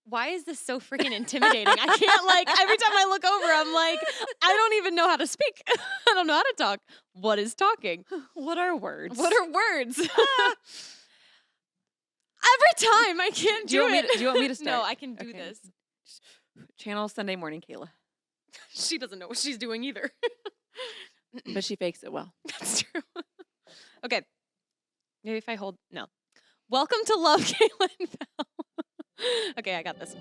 why is this so freaking intimidating? I can't, like, every time I look over, I'm like, I don't even know how to speak. I don't know how to talk. What is talking? What are words? What are words? Every time I can't do it. Do you want me to start? No, I can do this. Channel Sunday Morning Kayla. She doesn't know what she's doing either. But she fakes it well. That's true. Okay. Maybe if I hold, no. Welcome to Love, Kayla and Val. Okay, I got this.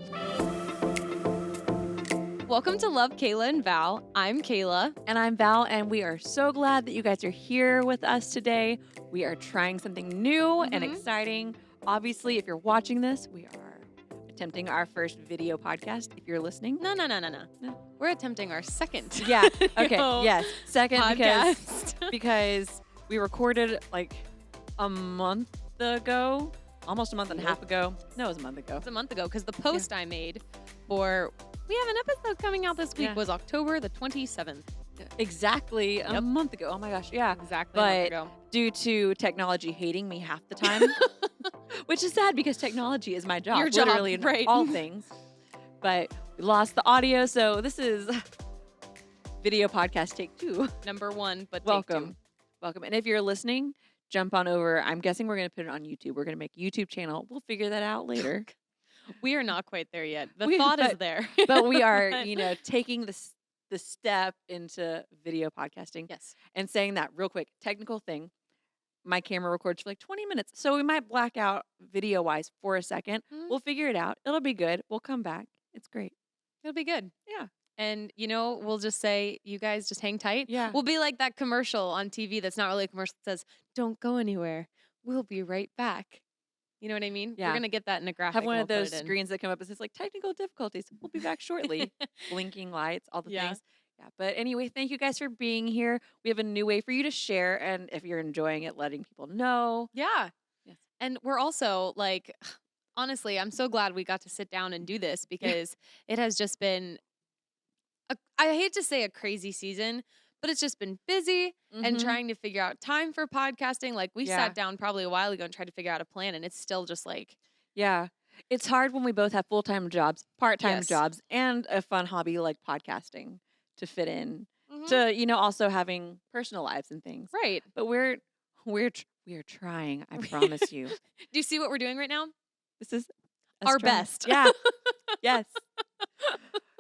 Welcome to Love, Kayla and Val. I'm Kayla. And I'm Val, and we are so glad that you guys are here with us today. We are trying something new and exciting. Obviously, if you're watching this, we are attempting our first video podcast. If you're listening. No. We're attempting our second. Yeah. Okay. Yes. Second podcast. because we recorded like a month ago. Almost a month and a half ago. No, it was a month ago. It's a month ago because the post I made for we have an episode coming out this week was October the 27th. Exactly a month ago. Oh my gosh. Yeah. Exactly a month ago. Due to technology hating me half the time, which is sad because technology is my job. Your job, literally in right. all things. But we lost the audio, so this is video podcast take 2. Number 1, but welcome. Take 2. Welcome. And if you're listening, jump on over. I'm guessing we're going to put it on YouTube. We're going to make a YouTube channel. We'll figure that out later. We are not quite there yet. The thought is there. But we are, taking the step into video podcasting. Yes. And saying that real quick, technical thing. My camera records for like 20 minutes. So we might black out video-wise for a second. We'll figure it out. It'll be good. We'll come back. It's great. It'll be good. Yeah. And, we'll just say, you guys just hang tight. Yeah. We'll be like that commercial on TV that's not really a commercial that says, don't go anywhere. We'll be right back. You know what I mean? Yeah. We're going to get that in a graphic. Have one of those screens that come up and says like technical difficulties. We'll be back shortly. Blinking lights, all the things. Yeah. But anyway, thank you guys for being here. We have a new way for you to share. And if you're enjoying it, letting people know. Yeah. Yes. And we're also like, honestly, I'm so glad we got to sit down and do this because it has just been, I hate to say a crazy season, but it's just been busy and trying to figure out time for podcasting. Like we sat down probably a while ago and tried to figure out a plan and it's still just like. Yeah. It's hard when we both have full-time jobs, part-time jobs, and a fun hobby like podcasting to fit in to, also having personal lives and things. Right. But we're trying, I promise you. Do you see what we're doing right now? This is our best. Yeah. Yes.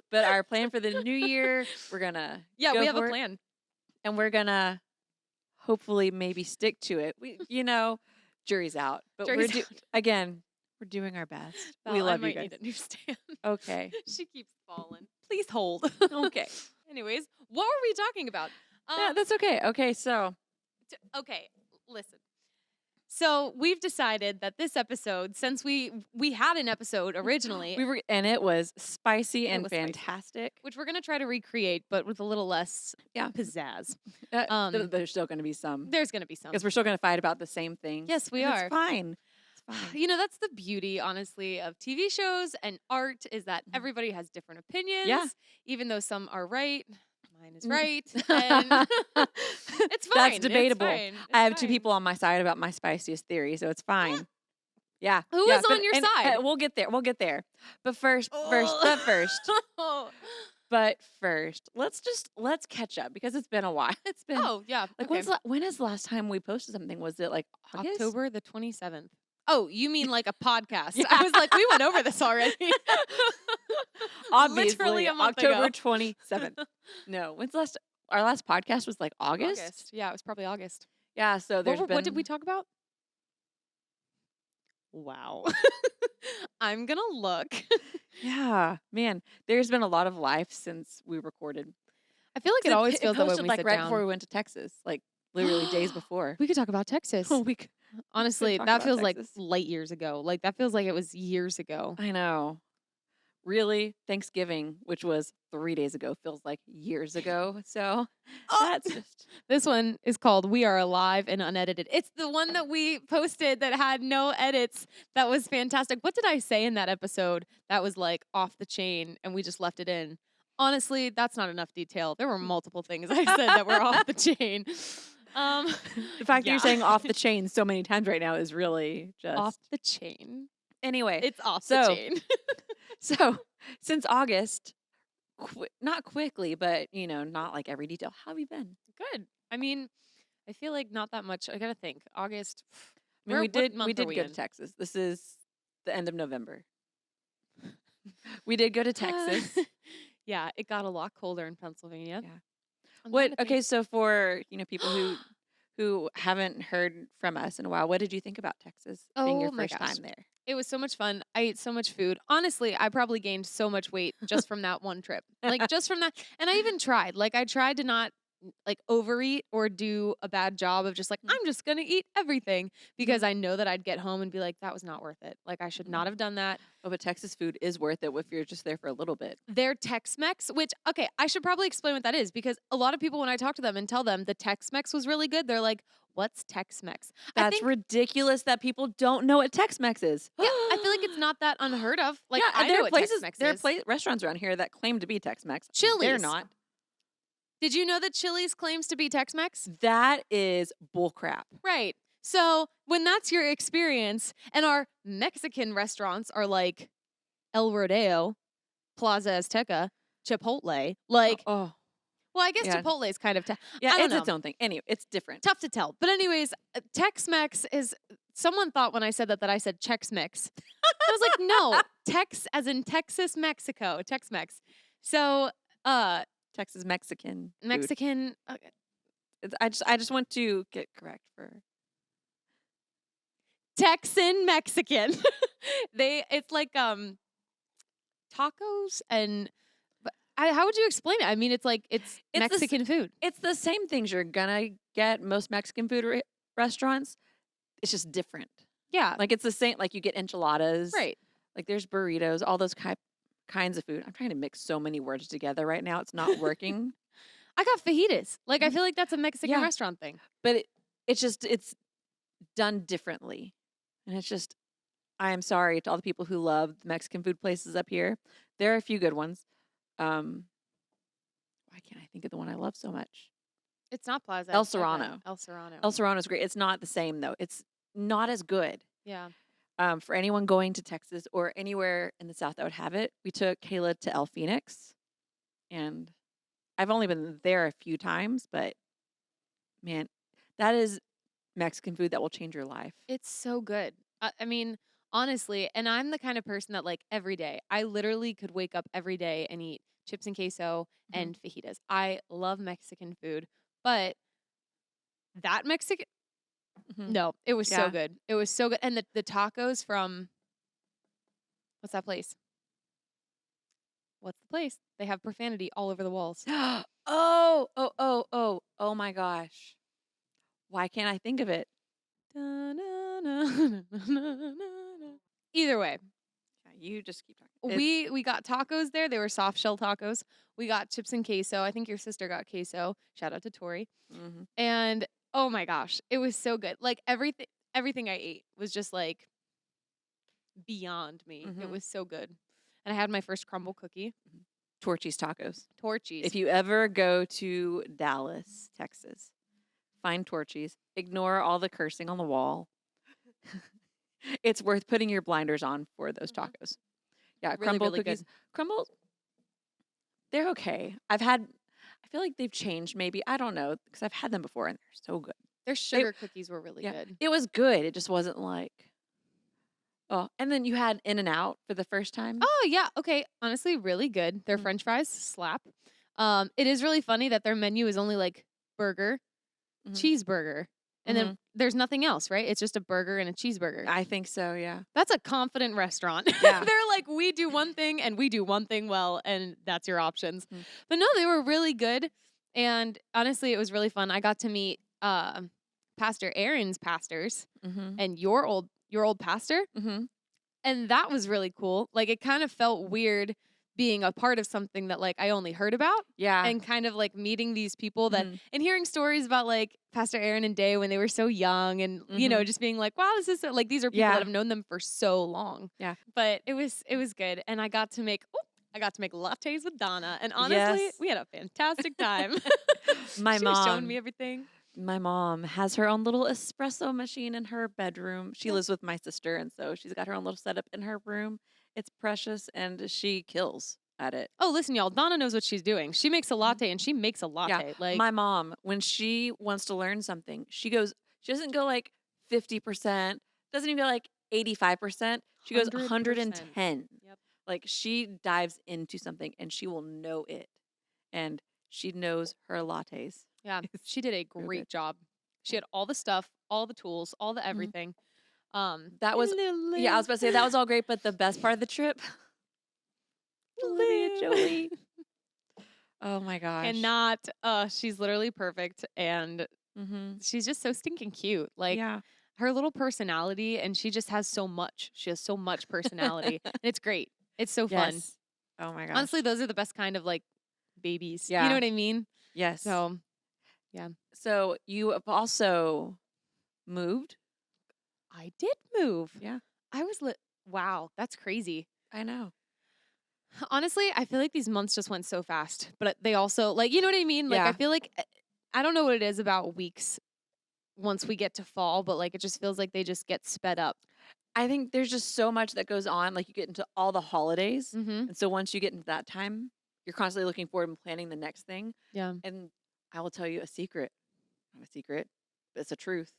But our plan for the new year, we're going to we have a plan. And we're going to hopefully maybe stick to it. We, jury's out. But we're doing our best. Val, we love I you guys. Need a new stand. Okay. She keeps falling. Please hold. Okay. Anyways, what were we talking about? Yeah, that's okay. Okay, so. Okay, listen. So we've decided that this episode, since we had an episode originally, and it was spicy and fantastic, which we're gonna try to recreate, but with a little less pizzazz. There's still going to be some. There's gonna be some because we're still going to fight about the same thing. Yes, we are. It's fine. It's fine. That's the beauty, honestly, of TV shows and art is that everybody has different opinions. Yeah. Even though some are right. Mine is right. And it's fine. That's debatable. It's I have 2 people on my side about my spiciest theory, so it's fine. Yeah. Who is on your side? We'll get there. But first, let's catch up because it's been a while. It's been when is the last time we posted something? Was it like August? October the 27th. Oh, you mean like a podcast? Yeah. I was like, we went over this already. Obviously, literally a month October ago. 27th. No, when's our last podcast was like August? Yeah, it was probably August. Yeah, so what did we talk about? Wow. I'm going to look. Yeah, man, there's been a lot of life since we recorded. I feel like it always feels that way when we sit right down. Before we went to Texas, like literally days before. We could talk about Texas. Oh, we could. Honestly, that feels like light years ago. Like that feels like it was years ago. I know. Really, Thanksgiving, which was 3 days ago, feels like years ago. So that's just. This one is called We Are Alive and Unedited. It's the one that we posted that had no edits. That was fantastic. What did I say in that episode that was like off the chain and we just left it in? Honestly, that's not enough detail. There were multiple things I said that were off the chain. The fact that you're saying off the chain so many times right now is really just off the chain. Anyway, it's off the chain. So, since August, not quickly, but not like every detail. How have you been? Good. I mean, I feel like not that much. I gotta think. August. I mean, Where? What we month are did we go to in? Texas. This is the end of November. We did go to Texas. Yeah, it got a lot colder in Pennsylvania. Yeah. I'm trying What? to think. Okay, so for people who haven't heard from us in a while, what did you think about Texas being your Oh my first gosh. time there? It was so much fun. I ate so much food. Honestly, I probably gained so much weight just from that one trip. Like just from that. And I even tried. Like I tried to not like overeat or do a bad job of just like I'm just going to eat everything because Mhm. I know that I'd get home and be like that was not worth it. Like I should Mhm. not have done that. Oh, but Texas food is worth it if you're just there for a little bit. Their Tex-Mex, which okay, I should probably explain what that is because a lot of people when I talk to them and tell them the Tex-Mex was really good, they're like, "What's Tex-Mex?" I That's think ridiculous that people don't know what Tex-Mex is. yeah, I feel like it's not that unheard of. Like Yeah, I there know are what places, Tex-Mex there are is. restaurants around here that claim to be Tex-Mex. They're Chili's. not. Did you know that Chili's claims to be Tex-Mex? That is bullcrap. Right. So, when that's your experience and our Mexican restaurants are like El Rodeo, Plaza Azteca, Chipotle, Oh, like oh, well, I guess yeah, Chipotle is kind of yeah. I don't It's know. its own thing. Anyway, it's different. Tough to tell. But anyways, Tex-Mex is someone thought when I said that I said Chex Mix. I was like, "No, Tex as in Texas, Mexico, Tex-Mex." So, Texas Mexican food. Mexican I just want to get correct for. Texan Mexican. It's like tacos and but how would you explain it? I mean, it's like it's It's the Mexican food. it's the same things you're gonna get most Mexican food restaurants. It's just different. Yeah, Like it's the same. Like you get enchiladas. right. Like there's burritos. All those kinds of food. I'm trying to mix so many words together right now. It's not working. I got fajitas. Like I Mhm. feel like that's a Mexican Yeah, restaurant thing. but it's done differently, and it's just. I am sorry to all the people who love the Mexican food places up here. There are a few good ones. Um, why can't I think of the one I love so much? It's not Plaza El Azteca. Serrano. El Serrano. El Serrano's great. It's not the same though. It's not as good. Yeah. For anyone going to Texas or anywhere in the South that would have it, we took Kayla to El Phoenix, and I've only been there a few times, but man, that is Mexican food that will change your life. It's so good. I mean, honestly, and I'm the kind of person that like every day, I literally could wake up every day and eat chips and queso Hmm. and fajitas. I love Mexican food, but that Mexican, Hmm. no, it was so Yeah. good. It was so good. And the tacos from, what's that place? What's the place? They have profanity all over the walls. Oh, oh, oh, oh, oh my gosh. Why can't I think of it? Either way, Yeah, you just keep talking. It's we got tacos there. They were soft shell tacos. We got chips and queso. I think your sister got queso. Shout out to Tori. mhm. And oh my gosh, it was so good. Like everything I ate was just like beyond me. It Mhm. was so good. And I had my first crumble cookie. Torchy's tacos. Torchies. If you ever go to Dallas, Texas, find Torchy's. Ignore all the cursing on the wall. It's worth putting your blinders on for those Mhm. tacos. Yeah, Really, crumble really cookies. good. Crumble, they're okay. I feel like they've changed maybe. I don't know because I've had them before and they're so good. Their They, sugar cookies were really yeah, good. it was good. It just wasn't like, oh, and then you had In and Out for the first time. Oh yeah, okay. Honestly, really good. Their Mhm. French fries slap. It is really funny that their menu is only like burger, Mhm. cheeseburger, and then Mhm. there's nothing else, right? It's just a burger and a cheeseburger. I think so, yeah. That's a confident restaurant. Yeah. They're like, we do one thing and we do one thing well, and that's your options. Mhm. But no, they were really good. And honestly, it was really fun. I got to meet Pastor Aaron's pastors Mhm. and your old pastor. Mhm. And that was really cool. Like it kind of felt weird being a part of something that like I only heard about Yeah. and kind of like meeting these people that Mhm. and hearing stories about like Pastor Aaron and Day when they were so young and Mhm. just being like, wow, this is like these are people that Yeah. have known them for so long. Yeah. But it was good. And I got to make lattes with Donna. And honestly, Yes. we had a fantastic time. My She was showing mom me everything. my mom has her own little espresso machine in her bedroom. She Yeah. lives with my sister, and so she's got her own little setup in her room. It's precious, and she kills at it. Oh, listen, y'all. Donna knows what she's doing. She makes a latte, and she makes a Yeah. latte. Like My mom, when she wants to learn something, she doesn't go like 50%, doesn't even go like 85%. She goes 100%. 110. Yep. Like she dives into something and she will know it. And she knows her lattes. Yeah, It's she did a so great good. job. She had all the stuff, all the tools, all the Mhm. everything. That was, Little yeah, I was Liv. about to say that was all great, but the best part of the trip, Olivia Liv. Jolie. Oh my gosh. Cannot. She's literally perfect, and Mm-hmm. she's just so stinking cute. Like Yeah. her little personality, and she just has so much. She has so much personality, and it's great. It's so fun. Yes. Oh my Honestly, gosh. those are the best kind of like babies. You know Yeah. what I mean? Yes. So yeah, So you have also moved? I did move. Yeah, I was wow, that's crazy. I know. Honestly, I feel like these months just went so fast, but they also like, you know what I mean? Like I Yeah. feel like I don't know what it is about weeks once we get to fall, but like it just feels like they just get sped up. I think there's just so much that goes on. Like you get into all the holidays. Mhm. And so once you get into that time, you're constantly looking forward and planning the next thing. Yeah. And I will tell you a secret. Not a secret, but it's a truth.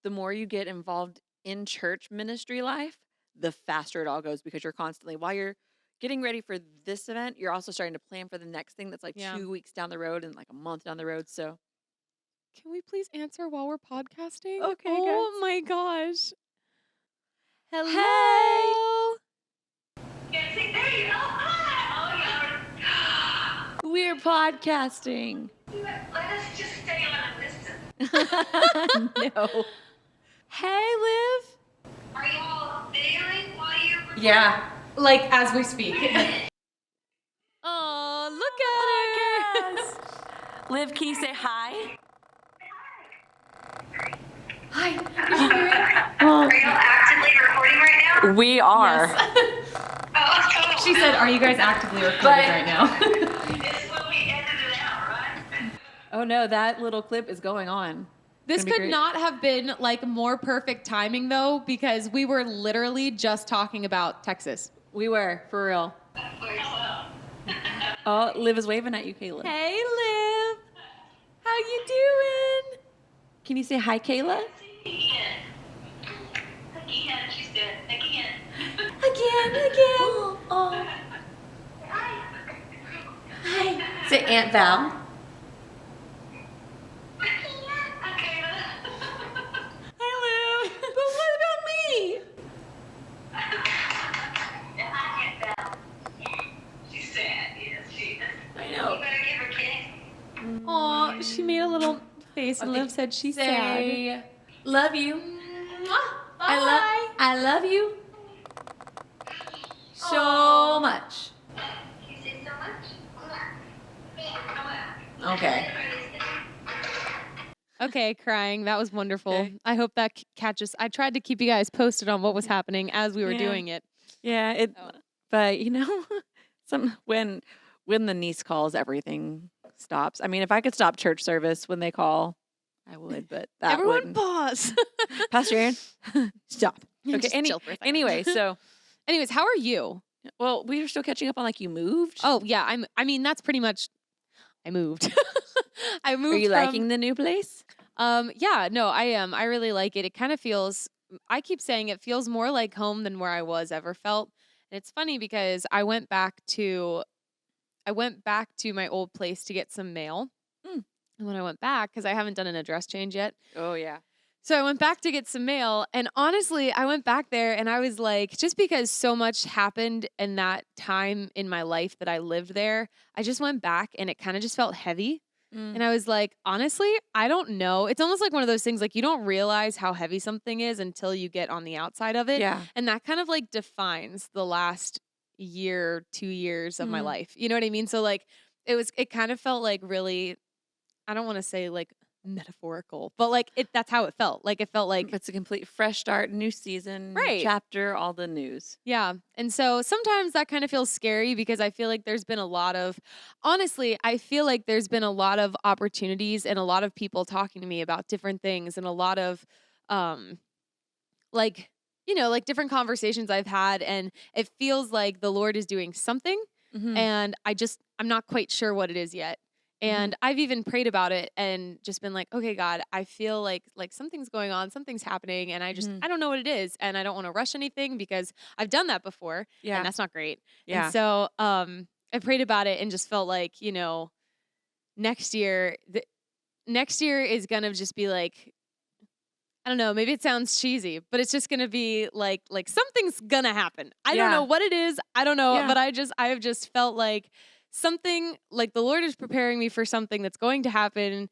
The more you get involved in church ministry life, the faster it all goes because you're constantly, while you're getting ready for this event, you're also starting to plan for the next thing that's like Yeah. 2 weeks down the road and like a month down the road. So, Can we please answer while we're podcasting? okay, Oh guys. my gosh. Hey! Hello. Yeah, see, there you go. Hi. Oh, We're podcasting. yeah. Let us just stay on a distance. No. Hey, Liv. Are you all videoing while you're recording? Yeah. Like as we speak. Oh, look at her. Liv, can you say hi? Are you all actively recording right now? We are. Oh, totally. She said, "Are you guys actively recording right now?" This is when we edited it out, right? Oh no, that little clip is going on. This Gonna be could great. not have been like more perfect timing though, because we were literally just talking about Texas. We were, for real. Hello. Oh, Liv is waving at you, Kayla. Hey, Liv. How you doing? Can you say hi, Kayla? Again. Again, she said. Again. Again. Oh. Hi. Hi. Say Aunt Val. Okay. Hi, Liv. But what about me? I get that. She's sad. Yes, she is. I You know. better give her a kiss. Aw, she made a little face and Liv said she's sad. Say, love you. Bye. I love you so much. You say so much? Okay. Okay, crying. That was wonderful. Okay. I hope that catches. I tried to keep you guys posted on what was happening as we were Yeah. doing it. Yeah, Oh. but you know, when the niece calls, everything stops. I mean, if I could stop church service when they call, I would, but that Everyone wouldn't. pause. Pastor Aaron, stop. Okay, Just chill for a second. anyway, so Anyways, how are you? well, we were still catching up on like you moved. Oh yeah, I mean that's pretty much I moved. I moved Are you from, liking the new place? Yeah, no, I am. I really like it. It kind of feels I keep saying it feels more like home than where I was ever felt. And it's funny because I went back to my old place to get some mail. Mm. And when I went back, because I haven't done an address change yet. Oh yeah. So I went back to get some mail. And honestly, I went back there and I was like, just because so much happened in that time in my life that I lived there, I just went back and it kind of just felt heavy. Mm. And I was like, honestly, I don't know. It's almost like one of those things like you don't realize how heavy something is until you get on the outside of it. Yeah. And that kind of like defines the last year, 2 years of my Mhm. life. You know what I mean? So like it kind of felt like really, I don't want to say like metaphorical, but like that's how it felt. Like it felt like It's a complete fresh start, new season, new Right. chapter, all the news. yeah. And so sometimes that kind of feels scary because I feel like there's been a lot of, honestly, I feel like there's been a lot of opportunities and a lot of people talking to me about different things and a lot of, like, like different conversations I've had, and it feels like the Lord is doing something, Mhm. and I'm not quite sure what it is yet. Mhm. And I've even prayed about it and just been like, okay, God, I feel like something's going on, something's happening, and Mhm. I don't know what it is, and I don't want to rush anything because I've done that before, and Yeah. that's not great. And Yeah. so I prayed about it and just felt like, next year, next year is gonna just be like, I don't know, maybe it sounds cheesy, but it's just gonna be like something's gonna happen. I don't know Yeah. what it is. I don't know, Yeah. but I have just felt like something, like the Lord is preparing me for something that's going to happen.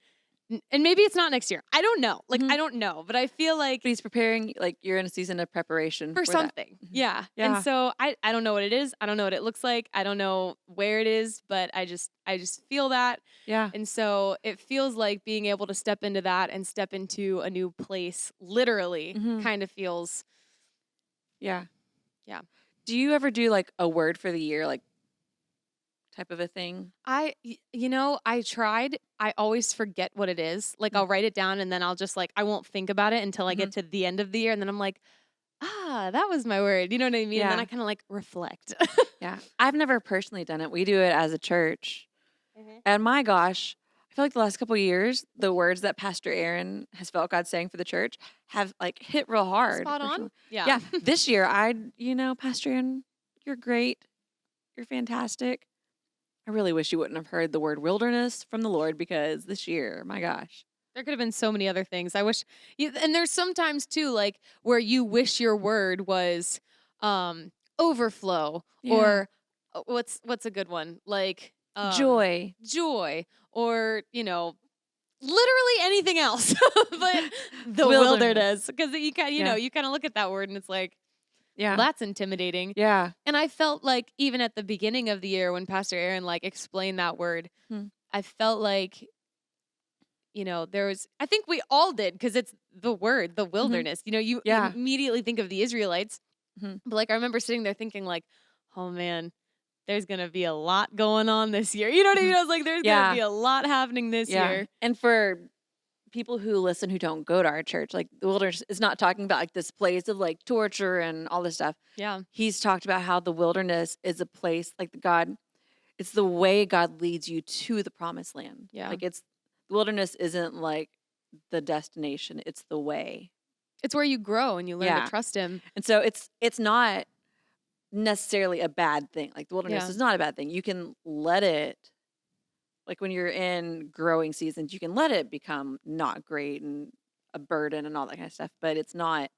And maybe it's not next year. I don't know. Like Mhm. I don't know, but I feel like But he's preparing, like, you're in a season of preparation for for that. something. Mhm. Yeah. And Yeah. so I don't know what it is. I don't know what it looks like. I don't know where it is, but I just feel that. Yeah. And so it feels like being able to step into that and step into a new place literally Mhm. kind of feels, Yeah. yeah. Do you ever do, like, a word for the year, like, type of a thing? I tried. I always forget what it is. Like Mm. I'll write it down and then I'll just like I won't think about it until I Mhm. get to the end of the year and then I'm like, that was my word. You know what I mean? And then I Yeah. kind of like reflect. Yeah. I've never personally done it. We do it as a church. Mhm. And my gosh, I feel like the last couple of years, the words that Pastor Aaron has felt God saying for the church have like hit real hard. Spot on? Personally. Yeah. Yeah. This year, Pastor Aaron, you're great. You're fantastic. I really wish you wouldn't have heard the word wilderness from the Lord because this year, my gosh. There could have been so many other things. I wish and there's sometimes too, like where you wish your word was overflow Yeah. or what's a good one? Like Joy. joy or, literally anything else but the Wilderness. wilderness. Because Yeah. you kind of look at that word and it's like, well, Yeah. that's intimidating. Yeah. And I felt like even at the beginning of the year when Pastor Aaron like explained that word, Hmm. I felt like I think we all did because it's the word, the Hmm. wilderness. You Yeah. immediately think of the Israelites, Hmm. but like I remember sitting there thinking, like, oh man, there's gonna be a lot going on this year. You know what I Hmm. mean? I was like, there's gonna Yeah. be a lot happening this Yeah. year. And for people who listen who don't go to our church, like the wilderness is not talking about like this place of like torture and all this stuff. Yeah, He's talked about how the wilderness is a place like it's the way God leads you to the promised land. yeah. Like the wilderness isn't like the destination, it's the way. It's where you grow and you learn to Yeah. trust Him. And so it's not necessarily a bad thing. Like the wilderness Yeah, is not a bad thing. You can let it, like when you're in growing seasons, you can let it become not great and a burden and all that kind of stuff, but it's not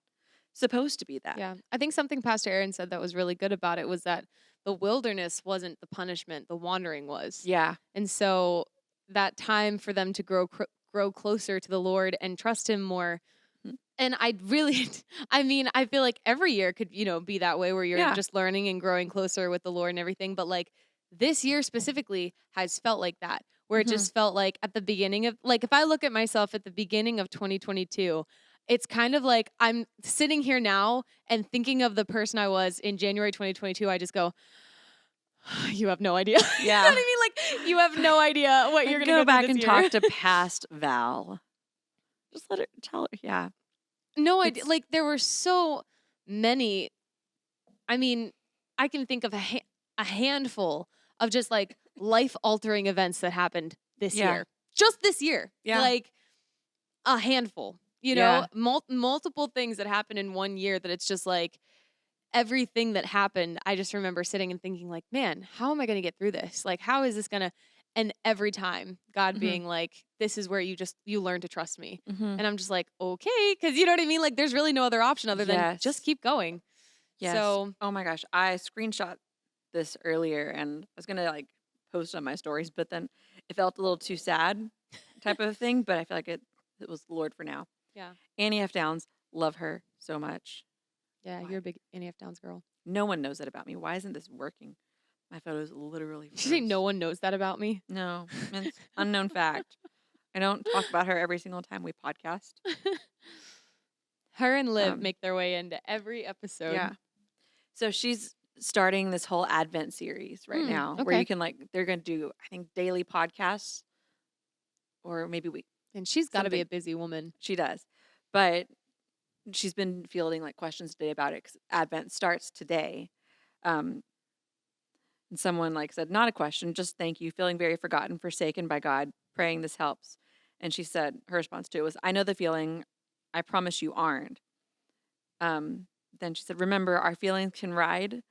supposed to be that. yeah. I think something Pastor Aaron said that was really good about it was that the wilderness wasn't the punishment; the wandering was. Yeah. And so that time for them to grow closer to the Lord and trust Him more. Mhm. And I really, I mean, I feel like every year could, be that way where you're Yeah. just learning and growing closer with the Lord and everything. But like this year specifically has felt like that, where it Mhm. just felt like at the beginning of, like, if I look at myself at the beginning of 2022, it's kind of like I'm sitting here now and thinking of the person I was in January 2022. I just go, you have no idea. You know what Yeah. I mean? Like, you have no idea what you're Like going to go go through back this and year. talk to past Val. Just let her tell her. Yeah. No idea. It's Like, there were so many. I mean, I can think of a handful of just like life altering events that happened this yeah. year. Just this year. Yeah. Like, a handful, Yeah. multiple things that happened in one year that it's just like, everything that happened, I just remember sitting and thinking like, man, how am I going to get through this? Like, how is this going to, and every time God Mhm. being like, this is where you learn to trust me. Mhm. And I'm just like, okay. Cause you know what I mean? Like there's really no other option other than just Yes. keep going. Yes. So Oh my gosh. I screenshot this earlier and I was gonna like post on my stories, but then it felt a little too sad type of thing. But I feel like it was the Lord for now. yeah. Annie F. Downs, love her so much. Yeah. Why? You're a big NEF Downs girl. No one knows that about me. Why isn't this working? My photos literally Did you say no froze. one knows that about me? No, it's unknown fact. I don't talk about her every single time we podcast. Her and Liv Um, make their way into every episode. yeah. So she's starting this whole Advent series right now where Okay. you can they're going to do, I think, daily podcasts or maybe And she's got to be something. a busy woman. She does. But she's been fielding like questions today about it because Advent starts today. And someone like said, not a question, just thank you, feeling very forgotten, forsaken by God, praying this helps. And she said, her response to it was, I know the feeling. I promise you aren't. Then she said, remember, our feelings can ride.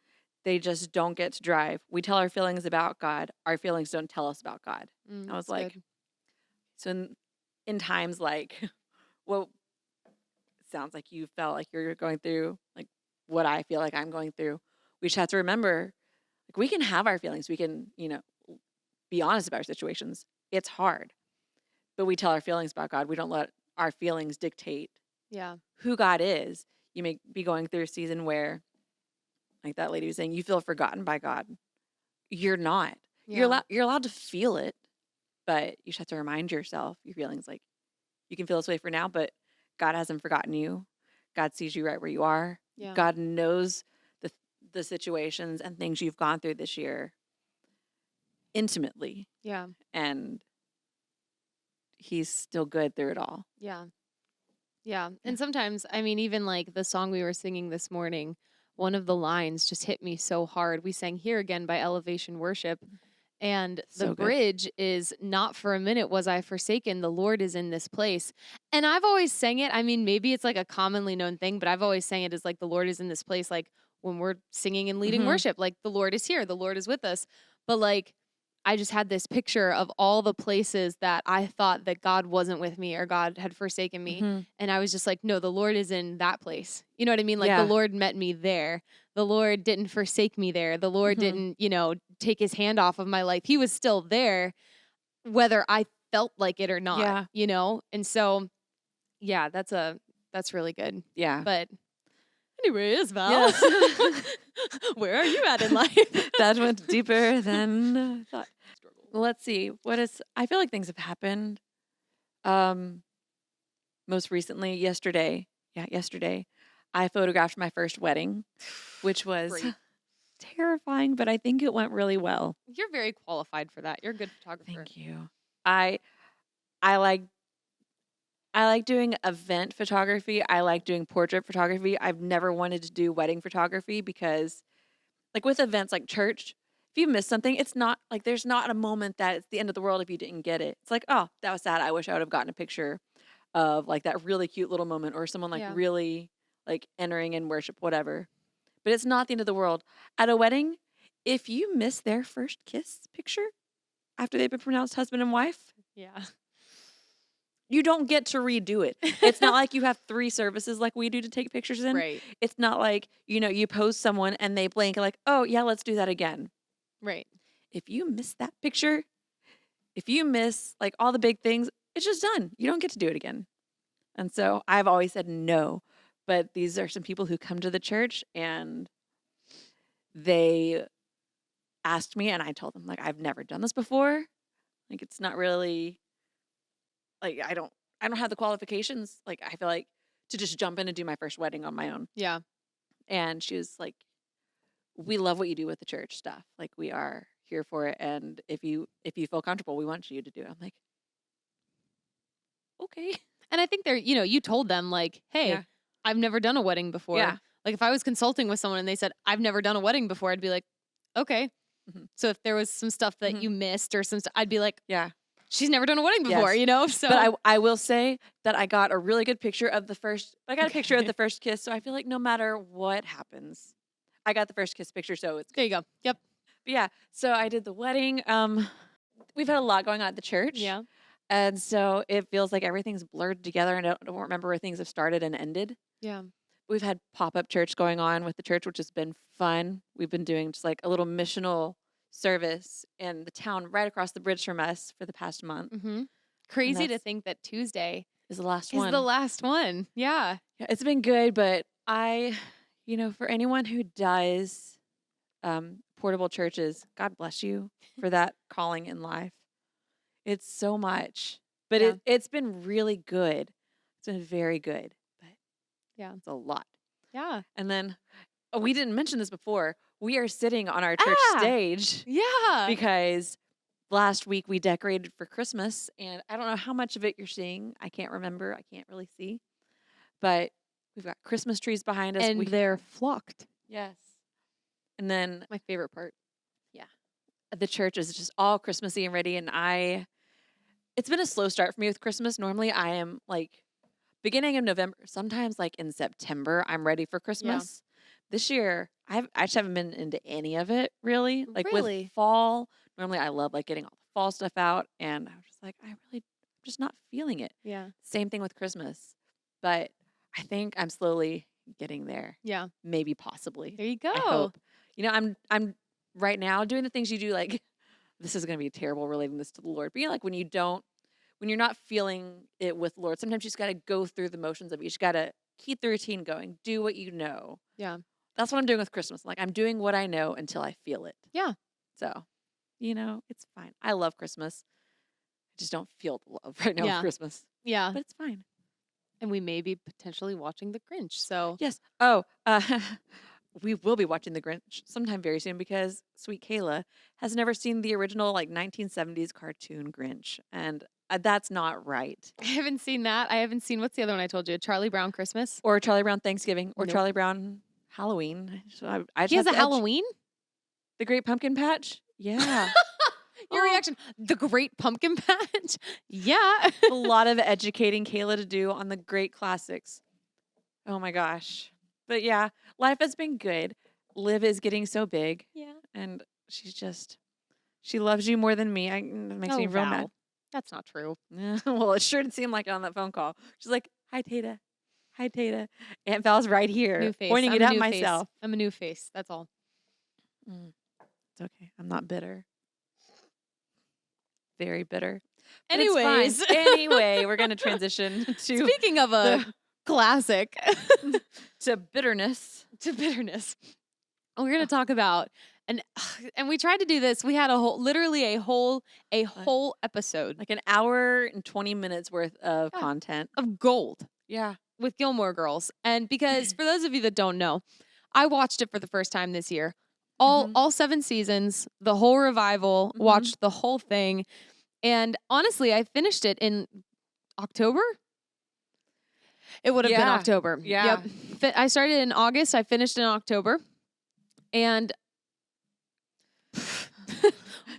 They just don't get to drive. We tell our feelings about God. Our feelings don't tell us about God. I was That's like, good. so in times like, well, it sounds like you felt like you're going through, like what I feel like I'm going through. We just have to remember, like, we can have our feelings. We can, be honest about our situations. It's hard, but we tell our feelings about God. We don't let our feelings dictate Yeah. who God is. You may be going through a season where, like that lady was saying, you feel forgotten by God. You're not. Yeah. You're allowed to feel it, but you just have to remind yourself your feelings. Like, you can feel this way for now, but God hasn't forgotten you. God sees you right where you are. Yeah. God knows the situations and things you've gone through this year intimately, Yeah. and He's still good through it all. Yeah. Yeah. And sometimes, I mean, even like the song we were singing this morning, one of the lines just hit me so hard. We sang Here Again by Elevation Worship. And the So good. bridge is not for a minute was I forsaken. The Lord is in this place. And I've always sang it. I mean, maybe it's like a commonly known thing, but I've always sang it as like the Lord is in this place. Like when we're singing and leading Mhm. worship, like the Lord is here, the Lord is with us. But like, I just had this picture of all the places that I thought that God wasn't with me or God had forsaken me. Mhm. And I was just like, no, the Lord is in that place. You know what I mean? Like the Yeah. Lord met me there. The Lord didn't forsake me there. The Lord Mhm. didn't, take his hand off of my life. He was still there, whether I felt like it or not, Yeah. And so, yeah, that's really good. Yeah. But anyways, Val, Yes. where are you at in life? That went deeper than I thought. Let's see. I feel like things have happened. Most recently, yesterday, I photographed my first wedding, which was Great. terrifying, but I think it went really well. You're very qualified for that. You're a good photographer. Thank you. I I like I like doing event photography. I like doing portrait photography. I've never wanted to do wedding photography because, like, with events like church, if you miss something, it's not like there's not a moment that it's the end of the world if you didn't get it. It's like, oh, that was sad. I wish I would have gotten a picture of like that really cute little moment or someone like Yeah. really like entering in worship, whatever. But it's not the end of the world. At a wedding, if you miss their first kiss picture after they've been pronounced husband and wife, Yeah. you don't get to redo it. It's not like you have 3 services like we do to take pictures in. Right. It's not like, you pose someone and they blink like, oh, yeah, let's do that again. Right. If you miss that picture, if you miss like all the big things, it's just done. You don't get to do it again. And so I've always said no. But these are some people who come to the church and they asked me and I told them, like, I've never done this before. Like, it's not really like I don't have the qualifications. Like, I feel like to just jump in and do my first wedding on my own. Yeah. And she was like, we love what you do with the church stuff. Like, we are here for it. And if you feel comfortable, we want you to do it. I'm like, okay. And I think you told them like, hey, Yeah. I've never done a wedding before. Yeah. Like if I was consulting with someone and they said, I've never done a wedding before, I'd be like, okay. Mhm. So if there was some stuff that Mhm. you missed or some stuff, I'd be like, Yeah. she's never done a wedding before, Yes. So But I will say that I got a really good picture of the first I got a picture of the first kiss, so I feel like no matter what happens, I got the first kiss picture, so it's there you go. Yep. but yeah, so I did the wedding. We've had a lot going on at the church. Yeah. And so it feels like everything's blurred together and I don't remember where things have started and ended. Yeah. We've had pop-up church going on with the church, which has been fun. We've been doing just like a little missional service in the town right across the bridge from us for the past month. Mm-hmm. Crazy to think that Tuesday Is the last is one. the last one. Yeah. Yeah, it's been good, but for anyone who does portable churches, God bless you for that calling in life. It's so much, but Yeah. it's been really good. It's been very good, but Yeah. it's a lot. Yeah. And then we didn't mention this before. We are sitting on our church stage Yeah. because last week we decorated for Christmas, and I don't know how much of it you're seeing. I can't remember. I can't really see, but We've got Christmas trees behind us. And they're flocked. Yes. And then My favorite part. the church is just all Christmassy and ready. And it's been a slow start for me with Christmas. Normally I am like beginning of November, sometimes like in September, I'm ready for Christmas. This year, I just haven't been into any of it really. Like Really? with fall, normally I love like getting all the fall stuff out. And I was just like, I'm just not feeling it. Yeah. Same thing with Christmas. But I think I'm slowly getting there. Yeah. Maybe possibly. There you go. I hope. You know, I'm right now doing the things you do, like this is gonna be terrible relating this to the Lord. But you know, like when you're not feeling it with the Lord, sometimes you just gotta go through the motions of it. You just gotta keep the routine going. Do what you know. Yeah. That's what I'm doing with Christmas. Like I'm doing what I know until I feel it. Yeah. So, you know, it's fine. I love Christmas. I just don't feel the love right now with Yeah. Christmas. Yeah. But it's fine. And we may be potentially watching The Grinch. So Yes. Oh, we will be watching The Grinch sometime very soon because sweet Kayla has never seen the original like 1970s cartoon Grinch, and that's not right. I haven't seen that. I haven't seen, what's the other one I told you? Charlie Brown Christmas. Or Charlie Brown Thanksgiving, or Nope. Charlie Brown Halloween. So I just He has have a to edge. Halloween? The Great Pumpkin Patch. Yeah, Your Oh. reaction, the Great Pumpkin Patch? Yeah. a lot of educating Kayla to do on the great classics. Oh my gosh. But yeah, life has been good. Liv is getting so big, Yeah. and she loves you more than me. It makes me real mad. That's not true. Well, it sure did seem like it on that phone call. She's like, "Hi, Tata. Hi, Tata." Aunt Val's right here, New face. pointing I'm it a at new myself. Face. I'm a new face. That's all. It's okay. I'm not bitter. Very bitter. But Anyways. it's fine. Anyway, we're gonna transition to Speaking of a classic, to bitterness. to bitterness, we're going to talk about, and we tried to do this. We had literally a whole episode Like an hour and 20 minutes worth of Yeah. content. of gold Yeah. with Gilmore Girls. And because for those of you that don't know, I watched it for the first time this year. All 7 seasons, the whole revival, watched the whole thing. And honestly, I finished it in October. It would have been October. Yeah. Yep. I started in August. I finished in October. And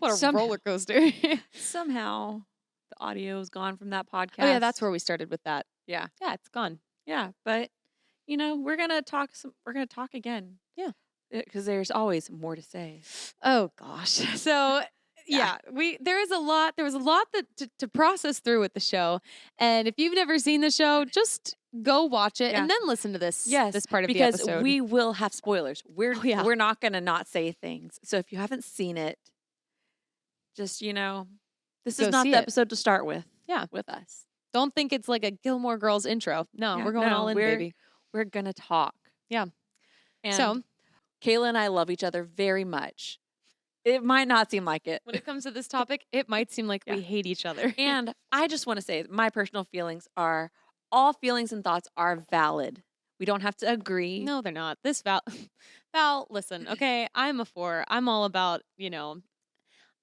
what a roller coaster. Somehow the audio is gone from that podcast. Oh yeah, that's where we started with that. Yeah. Yeah, it's gone. Yeah. But you know, we're gonna talk again. Yeah. Because there's always more to say. Oh gosh. So yeah, there was a lot that to process through with the show. And if you've never seen the show, just go watch it and then listen to this part of the episode. Because we will have spoilers. We're not gonna not say things. So if you haven't seen it, just this Go is not see the it. episode to start with. Yeah. With us. Don't think it's like a Gilmore Girls intro. No, Yeah, we're going no, all in, we're- baby. We're gonna talk. Yeah. And So Kayla and I love each other very much. It might not seem like it. when it comes to this topic, it might seem like we hate each other. And I just want to say my personal feelings are all feelings and thoughts are valid. We don't have to agree. No, they're not. This Val, listen, okay, I'm a 4. I'm all about,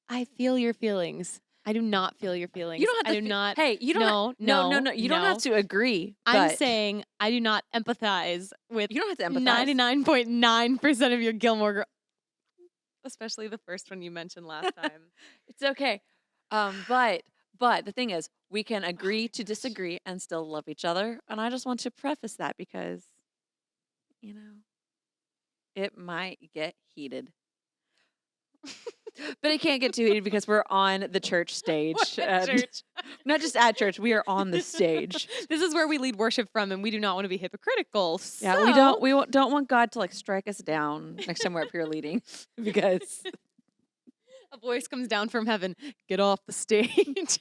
I feel your feelings. I do not feel your feelings. You don't have to. I do not. Hey, you don't. No, no. You don't have to agree. I'm but saying I do not empathize with you don't have to empathize. 99.9% of your Gilmore Girls. Especially the first one you mentioned last time. It's okay. But the thing is, we can agree to disagree and still love each other. And I just want to preface that because, it might get heated. But it can't get too heated because we're on the church stage. Church. Not just at church, we are on the stage. This is where we lead worship from, and we do not want to be hypocritical. Yeah, So- we don't want God to strike us down next time we're up here leading because A voice comes down from heaven. Get off the stage.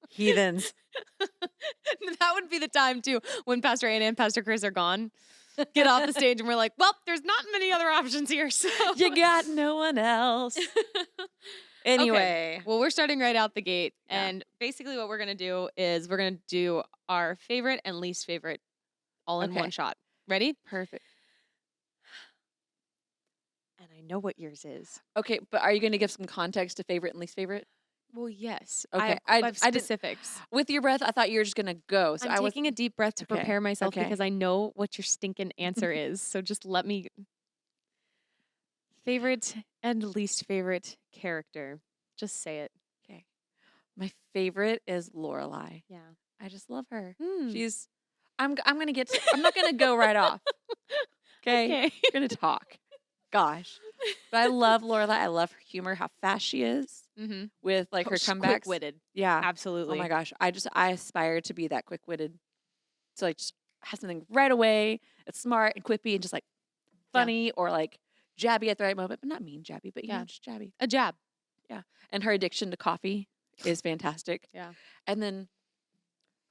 heathens. That would be the time too when Pastor Anna and Pastor Chris are gone. Get off the stage, and we're like, well, there's not many other options here. So You got no one else. Anyway. Okay. Well, we're starting right out the gate, Yeah. and basically what we're gonna do is we're gonna do our favorite and least favorite all in Okay. one shot. Ready? Perfect. And I know what yours is. Okay, but are you going to give some context to favorite and least favorite? Well, yes. Okay. I I have I didn't specifics. with your breath, I thought you were just gonna go. So I'm I was taking a deep breath to okay. prepare myself Okay. because I know what your stinking answer is. So just let me favorite and least favorite character. Just say it. Okay. My favorite is Lorelai. Yeah. I just love her. Hmm. She's I'm gonna get I'm not gonna go right off. Okay. Okay. We're gonna talk. Gosh. But I love Lorelai. I love her humor, how fast she is Mm-hmm. with like her She's comebacks. quick-witted. Yeah. Oh my Absolutely. gosh. I aspire to be that quick-witted. To like just have something right away. It's smart and quippy and just like Yeah. funny or like jabby at the right moment, but not mean jabby, but Yeah. just jabby. A jab. Yeah. And her addiction to coffee is fantastic. Yeah. And then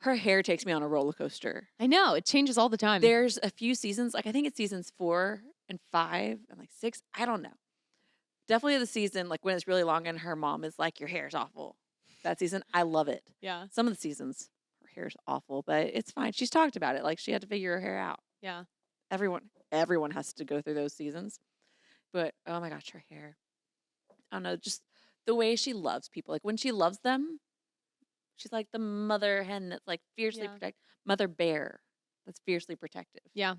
her hair takes me on a roller coaster. I know. It changes all the time. There's a few seasons, like I think it's seasons 4 and 5 and like 6. I don't know. Definitely the season, like when it's really long and her mom is like, your hair's awful. That season, I love it. Yeah. Some of the seasons, her hair's awful, but it's fine. She's talked about it. Like she had to figure her hair out. Yeah. Everyone has to go through those seasons. But oh my gosh, her hair. I don't know, just the way she loves people. Like when she loves them, she's like the mother hen that's like fiercely Yeah. mother bear that's fiercely protective. Yeah.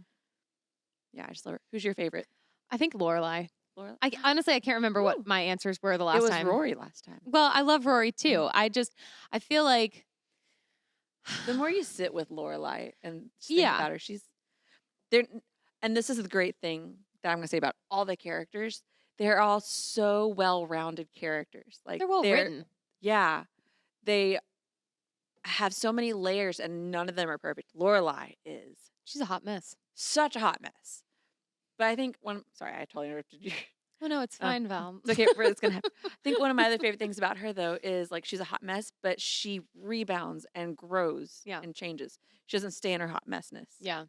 Yeah, I just love her. Who's your favorite? I think Lorelai. Laura? I honestly I can't remember Ooh. what my answers were the It last was time. Rory last time. Well, I love Rory too. I feel like The more you sit with Lorelai and just think Yeah. about her, she's there. And this is the great thing that I'm going to say about all the characters. They're all so well-rounded characters. Like they're well written. Yeah, they have so many layers, and none of them are perfect. Lorelai is She's a hot mess. such a hot mess. But I think sorry, I totally interrupted you. Oh no, it's fine, Val. It's okay. It's gonna happen. I think one of my other favorite things about her though is like she's a hot mess, but she rebounds and grows Yeah. and changes. She doesn't stay in her hot messness. Yeah.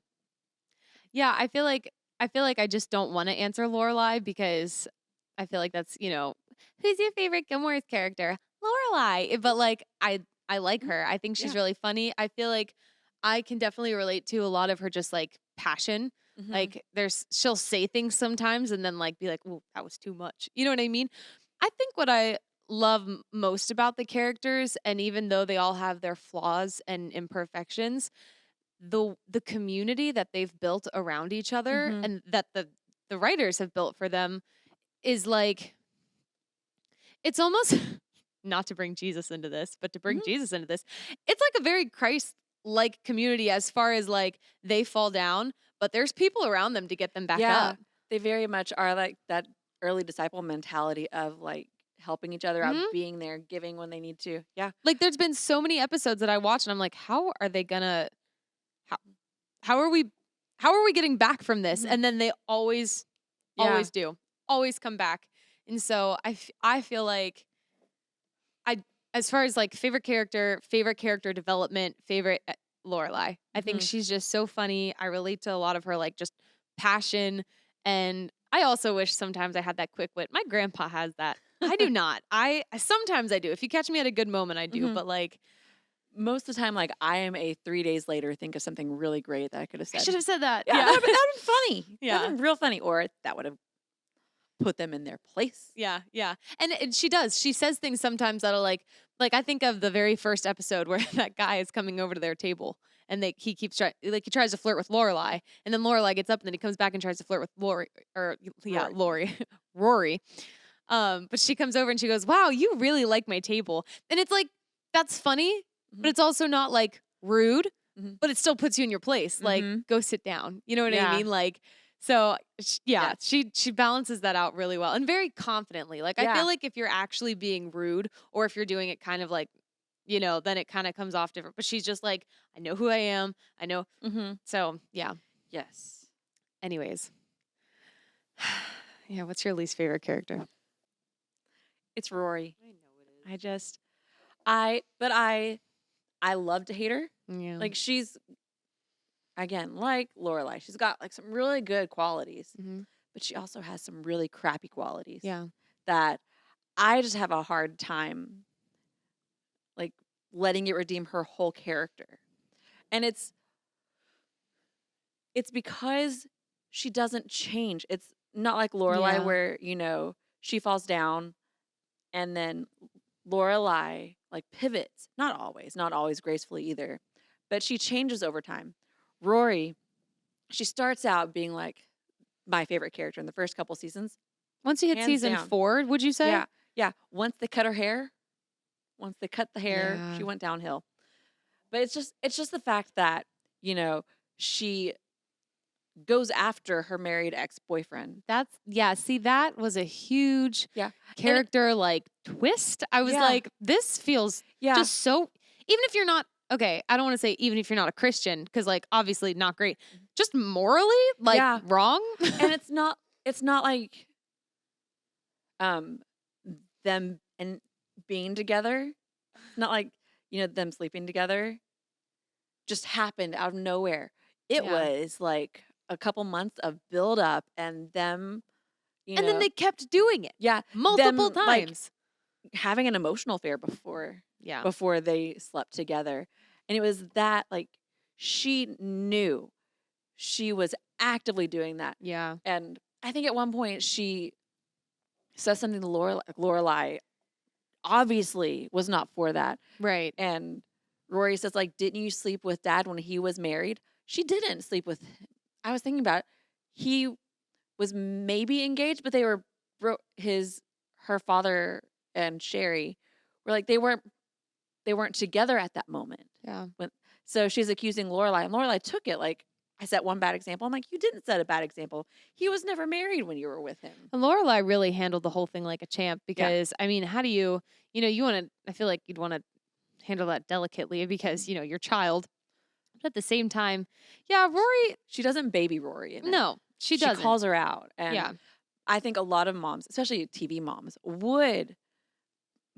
Yeah, I feel like I just don't want to answer Lorelai because I feel like that's, who's your favorite Gilmore's character? Lorelai. But like I like her. I think she's Yeah. really funny. I feel like I can definitely relate to a lot of her just like passion. Mhm. Like she'll say things sometimes and then like be like, "Oh, that was too much." You know what I mean? I think what I love most about the characters, and even though they all have their flaws and imperfections, the community that they've built around each other Mhm. and that the writers have built for them is like it's almost not to bring Jesus into this, but to bring Mhm. Jesus into this. It's like a very Christ like community as far as like they fall down, but there's people around them to get them back up. They very much are like that early disciple mentality of like helping each other out, Mhm. being there, giving when they need to. Yeah. Like there's been so many episodes that I watched and I'm like, how are they gonna how how are we getting back from this? Mhm. And then they always Yeah. do. Always come back. And so I feel like as far as like favorite character development, favorite Lorelai. I think Mhm. she's just so funny. I relate to a lot of her like just passion, and I also wish sometimes I had that quick wit. My grandpa has that. I do not. I sometimes I do. If you catch me at a good moment, I do. Mhm. But like Most of the time, like I am a 3 days later think of something really great that I could have I said. should have said that. Yeah, Yeah. that would have been funny. Yeah. That would have been real funny. Or that would have put them in their place. Yeah, yeah. And she does. She says things sometimes that'll like I think of the very first episode where that guy is coming over to their table and he keeps trying he tries to flirt with Lorelai and then Lorelai gets up and then he comes back and tries to flirt with Lori or yeah, Rory. Lori. Rory. But she comes over and she goes, "Wow, you really like my table." And it's like that's funny, but Mhm. it's also not like rude, Mhm. but it still puts you in your place. Like Mhm. go sit down. You know what I Yeah. mean? Like so yeah, Yes. she balances that out really well and very confidently. Like I Yeah. feel like if you're actually being rude or if you're doing it kind of like, then it kind of comes off different. But she's just like, I know who I am. I know. Mhm. So yeah. Yes. Anyways. Yeah, what's your least favorite character? It's Rory. I know it I just I love to hate her. Yeah. Like she's again, like Lorelai, she's got like some really good qualities, Mhm. but she also has some really crappy qualities Yeah. that I just have a hard time like letting it redeem her whole character. And it's because she doesn't change. It's not like Lorelai Yeah. where, she falls down and then Lorelai like pivots, not always gracefully either, but she changes over time. Rory, she starts out being like my favorite character in the first couple seasons, Once you hit hands season down. 4, would you say? Yeah, yeah. Once they cut the hair, Yeah. she went downhill. But it's just the fact that, you know, she goes after her married ex-boyfriend. See, that was a huge Yeah. And character like twist. I was Yeah. like, this feels yeah. just so, even if you're not, okay, I don't want to say even if you're not a Christian, because like obviously not great, just morally, like Yeah. wrong. And it's not like them and being together. It's not like, them sleeping together just happened out of nowhere. It Yeah. was like a couple months of build up and them, And then they kept doing it yeah, multiple them like times. having an emotional affair before Yeah. they slept together. And it was that like she knew she was actively doing that. Yeah. And I think at one point she says something to Lorelai obviously was not for that. Right. And Rory says, like, didn't you sleep with dad when he was married? She didn't sleep with him. I was thinking about it. He was maybe engaged, but they were her father and Sherry were like they weren't together at that moment. Yeah. So she's accusing Lorelai, and Lorelai took it like I set one bad example. I'm like, you didn't set a bad example. He was never married when you were with him. And Lorelai really handled the whole thing like a champ because I mean, how do you want to? I feel like you'd want to handle that delicately because your child. But at the same time, yeah, Rory. She doesn't baby Rory in it. No, she doesn't. She calls her out, and Yeah. I think a lot of moms, especially TV moms, would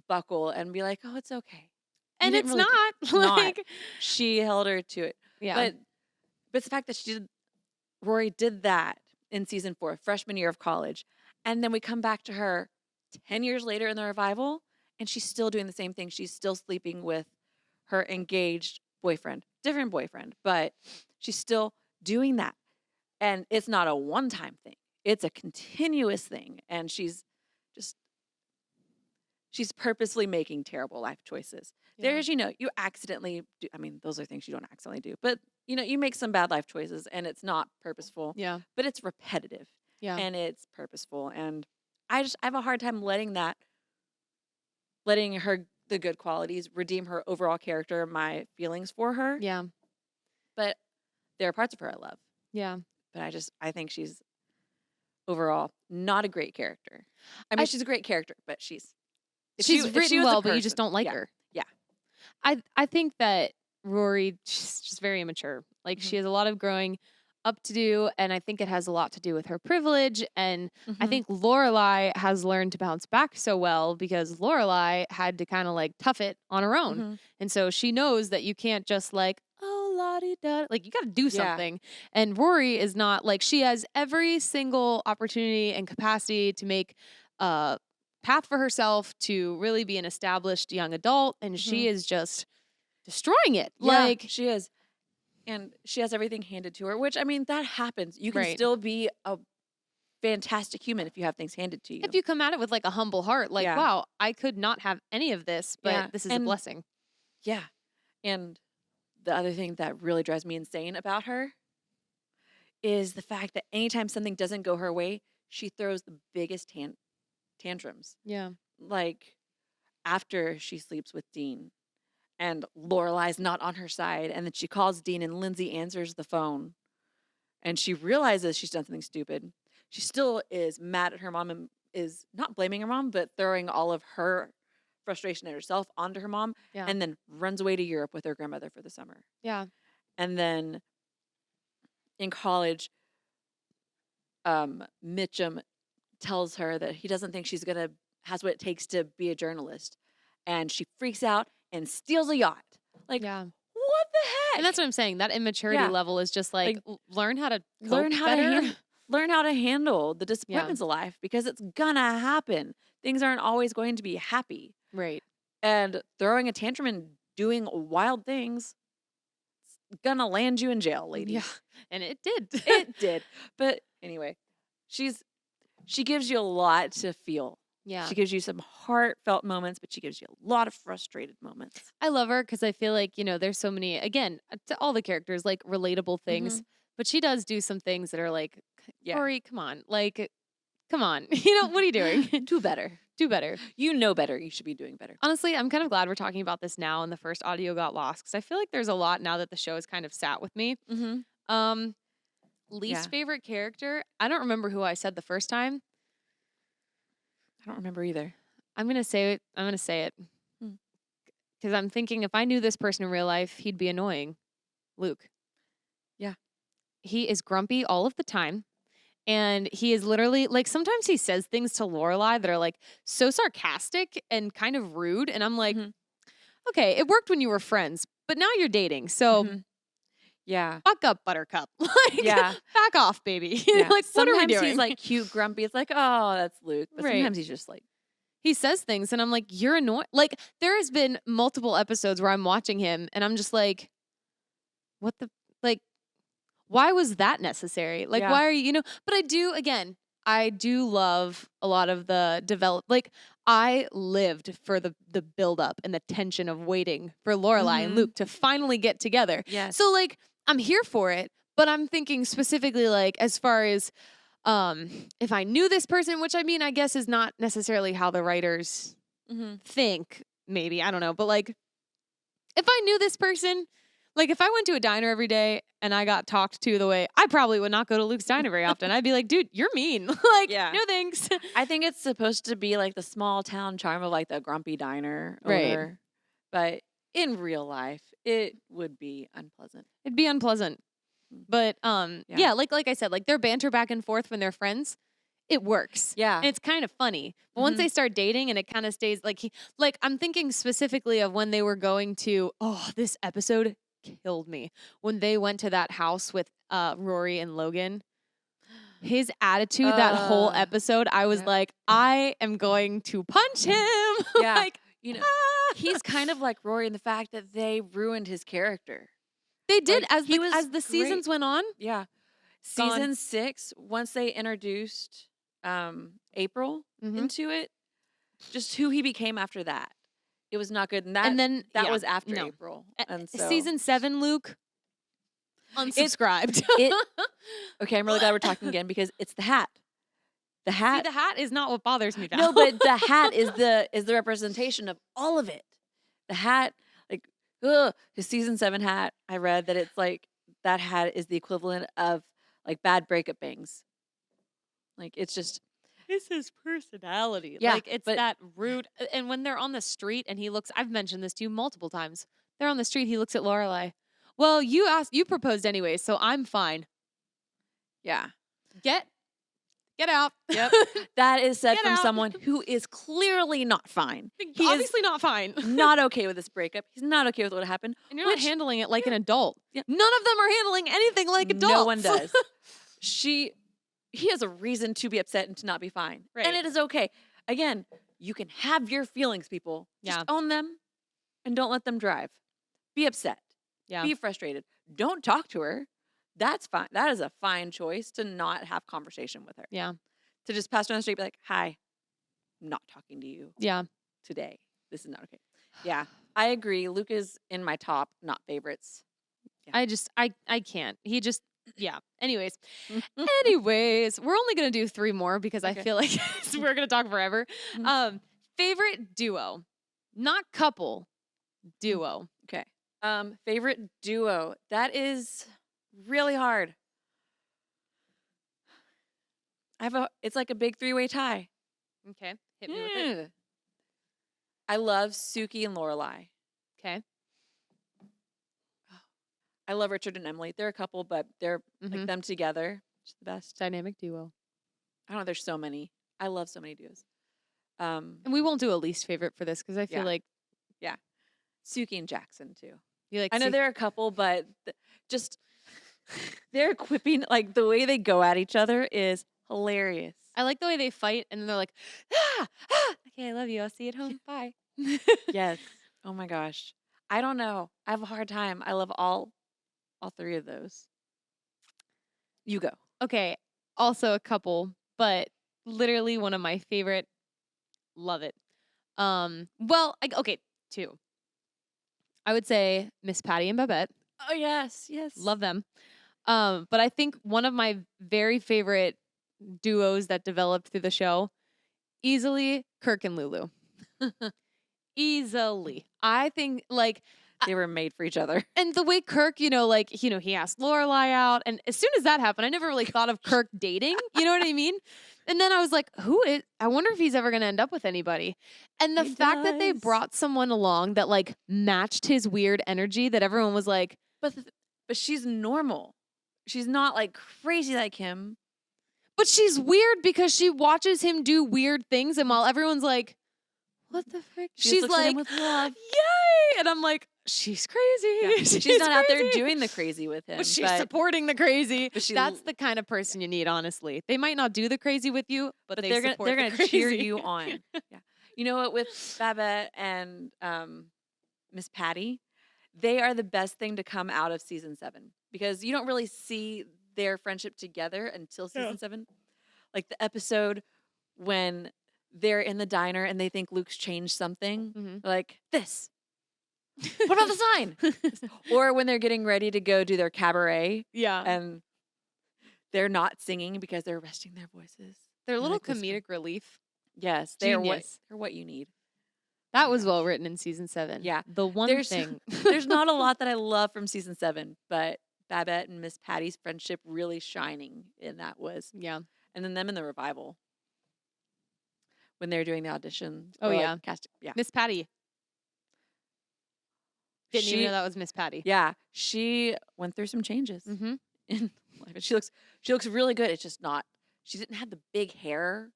buckle and be like, "Oh, it's okay." And it's really not like she held her to it. yeah. But it's the fact that Rory did that in season 4, freshman year of college, and then we come back to her 10 years later in the revival, and she's still doing the same thing. She's still sleeping with her engaged boyfriend, different boyfriend, but she's still doing that. And it's not a one-time thing. It's a continuous thing. And she's purposely making terrible life choices. Yeah. There's, you accidentally do, I mean, those are things you don't accidentally do, but you make some bad life choices and it's not purposeful. Yeah. But it's repetitive. Yeah. And it's purposeful. And I have a hard time letting her the good qualities redeem her overall character, my feelings for her. Yeah. But there are parts of her I love. Yeah. But I think she's overall not a great character. I mean, she's a great character, but she's written well, but you just don't like her. Yeah. I think that Rory, she's just very immature. Like she has a lot of growing up to do, and I think it has a lot to do with her privilege. And I think Lorelai has learned to bounce back so well because Lorelai had to kind of like tough it on her own, and so she knows that you can't just like la-di-da. Like you got to do something. And Rory is not like she has every single opportunity and capacity to make a path for herself to really be an established young adult, and she is just destroying it. Yeah, like she is. And she has everything handed to her, which I mean, that happens. You can Right. still be a fantastic human if you have things handed to you. if you come at it with like a humble heart, like, Yeah. wow, I could not have any of this, but Yeah, this is a and- blessing. Yeah. And the other thing that really drives me insane about her is the fact that anytime something doesn't go her way, she throws the biggest tantrums. Yeah. Like after she sleeps with Dean and Lorelai's not on her side, and then she calls Dean and Lindsay answers the phone and she realizes she's done something stupid. She still is mad at her mom and is not blaming her mom, but throwing all of her frustration at herself onto her mom, Yeah. and then runs away to Europe with her grandmother for the summer. Yeah. And then in college, Mitchum tells her that he doesn't think she's has what it takes to be a journalist. And she freaks out and steals a yacht. Like, Yeah. what the heck? And that's what I'm saying. That immaturity Yeah. level is just like, learn how to cope learn how better. learn how to handle the disappointments of life, because it's gonna happen. Things aren't always going to be happy. Right. And throwing a tantrum and doing wild things, it's gonna land you in jail, lady. Yeah. And it did. It did. But anyway, she gives you a lot to feel Yeah. She gives you some heartfelt moments, but she gives you a lot of frustrated moments. I love her because I feel like, there's so many, again, to all the characters, like relatable things, Mhm. but she does do some things that are like, Yeah. Rory, come on. Like, come on. What are you doing? Do better. Do better. You know better. You should be doing better. Honestly, I'm kind of glad we're talking about this now and the first audio got lost because I feel like there's a lot now that the show has kind of sat with me. Mm-hmm. Um, Yeah. Least favorite character. I don't remember who I said the first time. I don't remember either. I'm gonna say it. I'm gonna say it Hmm. because I'm thinking if I knew this person in real life, he'd be annoying. Luke. Yeah. He is grumpy all of the time. And he is literally like sometimes he says things to Lorelai that are like so sarcastic and kind of rude. And I'm like, Mhm. okay, it worked when you were friends, but now you're dating. So Mhm. Yeah. fuck up, Buttercup. Like, Yeah. back off, baby. Yeah. Like, what are we Sometimes doing? he's like cute, grumpy. It's like, oh, that's Luke. But Right. sometimes he's just like, He says things, and I'm like, you're annoying. Like, there has been multiple episodes where I'm watching him, and I'm just like, what the, like, why was that necessary? Like, Yeah. why are you, but I do love a lot of the like, I lived for the buildup and the tension of waiting for Lorelai and Mhm. Luke to finally get together. yes. So, like, I'm here for it, but I'm thinking specifically, like, as far as, if I knew this person, which I mean, I guess is not necessarily how the writers Mm-hmm. think, maybe, I don't know, but like, if I knew this person, like if I went to a diner every day and I got talked to the way, I probably would not go to Luke's diner very often. I'd be like, dude, you're mean. Like, Yeah. no thanks. I think it's supposed to be like the small town charm of like the grumpy diner Right. owner. But in real life, it would be unpleasant. It'd be unpleasant. Mm. But Yeah. yeah, like I said, like their banter back and forth when they're friends, it works. Yeah. And it's kind of funny. But once Mhm. they start dating and it kind of stays like I'm thinking specifically of when they were going to, this episode killed me. When they went to that house with Rory and Logan. His attitude that whole episode, I was Yep. like, I am going to punch him. Yeah. Like, he's kind of like Rory in the fact that they ruined his character. they did Like, as the seasons went on. Yeah. Gone. Season 6, once they introduced April Mhm. into it, just who he became after that. It was not good. And then that yeah, was after no. April. And so Season 7, Luke, unsubscribed. okay, I'm really glad we're talking again because it's the hat. The See, hat. the hat is not what bothers me, Val. No, but the hat is the representation of all of it. The hat, like, his season 7 hat. I read that it's like that hat is the equivalent of like bad breakup bangs. Like it's just it's his personality. Yeah, Like it's but- that rude. And when they're on the street and he looks, I've mentioned this to you multiple times. They're on the street. He looks at Lorelai. Well, you proposed anyway, so I'm fine. yeah. Get out. Yep. That is said Get from out. someone who is clearly not fine. He Obviously not fine. is not okay with this breakup. He's not okay with what happened. And you're not handling it like an adult. Yeah. None of them are handling anything like adults. No one does. He has a reason to be upset and to not be fine. Right. And it is okay. Again, you can have your feelings, people. Just Yeah. own them and don't let them drive. Be upset. Yeah. Be frustrated. Don't talk to her. That's fine. That is a fine choice to not have conversation with her. Yeah. To just pass her on the street, be like, hi, I'm not talking to you Yeah. today. This is not okay. Yeah, I agree. Luke is in my top, not favorites. Yeah. I can't. He just, yeah. Anyways, we're only going to do 3 more because I Okay. feel like we're going to talk forever. Mhm. Favorite duo, not couple, duo. Okay. Favorite duo. That is really hard. It's like a big 3-way tie. Okay. Hit me with it. Mm. I love Suki and Lorelai. Okay. I love Richard and Emily. They're a couple, but they're like Mhm. them together. It's the best. Dynamic duo. I don't know. There's so many. I love so many duos. And we won't do a least favorite for this because I feel Yeah. like Suki and Jackson too. you like. I know they're a couple, but just they're quipping, like the way they go at each other is hilarious. I like the way they fight and then they're like, okay, I love you. I'll see you at home. Bye. Yes. Oh my gosh. I don't know. I have a hard time. I love all 3 of those. You go. Okay. Also a couple, but literally one of my favorite Love it. Well, okay, two. I would say Miss Patty and Babette. Oh, yes. Love them. But I think one of my very favorite duos that developed through the show, easily Kirk and Lulu. Easily. I think like They were made for each other. and the way Kirk, he asked Lorelai out, and as soon as that happened, I never really thought of Kirk dating. You know what I mean? And then I was like, I wonder if he's ever going to end up with anybody. And the He fact that they does. brought someone along that like matched his weird energy, that everyone was like, But she's normal. She's not like crazy like him. but she's weird because she watches him do weird things, and while everyone's like, what the frick? She She's just looks at him like, with love. yay! And I'm like, she's crazy. Yeah. She's not out there doing the crazy with him. But she's supporting the crazy. But That's the kind of person you need, honestly. They might not do the crazy with you, but they're gonna the cheer crazy. you on. Yeah. You know what? With Babette and Miss Patty, they are the best thing to come out of season 7 because you don't really see their friendship together until season 7. Like the episode when they're in the diner and they think Luke's changed something. Mhm. Like this. What about the sign? Or when they're getting ready to go do their cabaret Yeah. and they're not singing because they're resting their voices. They're a little like whisper. comedic relief. Yes, they're what you need. That was well written in season 7. Yeah. The one There's thing. there's not a lot that I love from season 7, but Babette and Miss Patty's friendship really shining in that was. Yeah. And then them in the revival. When they were doing the audition. Oh, yeah. Casting. Yeah. Miss Patty. Didn't even She- know that was Miss Patty. Yeah. She went through some changes Mm-hmm. in life. And she looks really good. It's just not. She didn't have the big hair.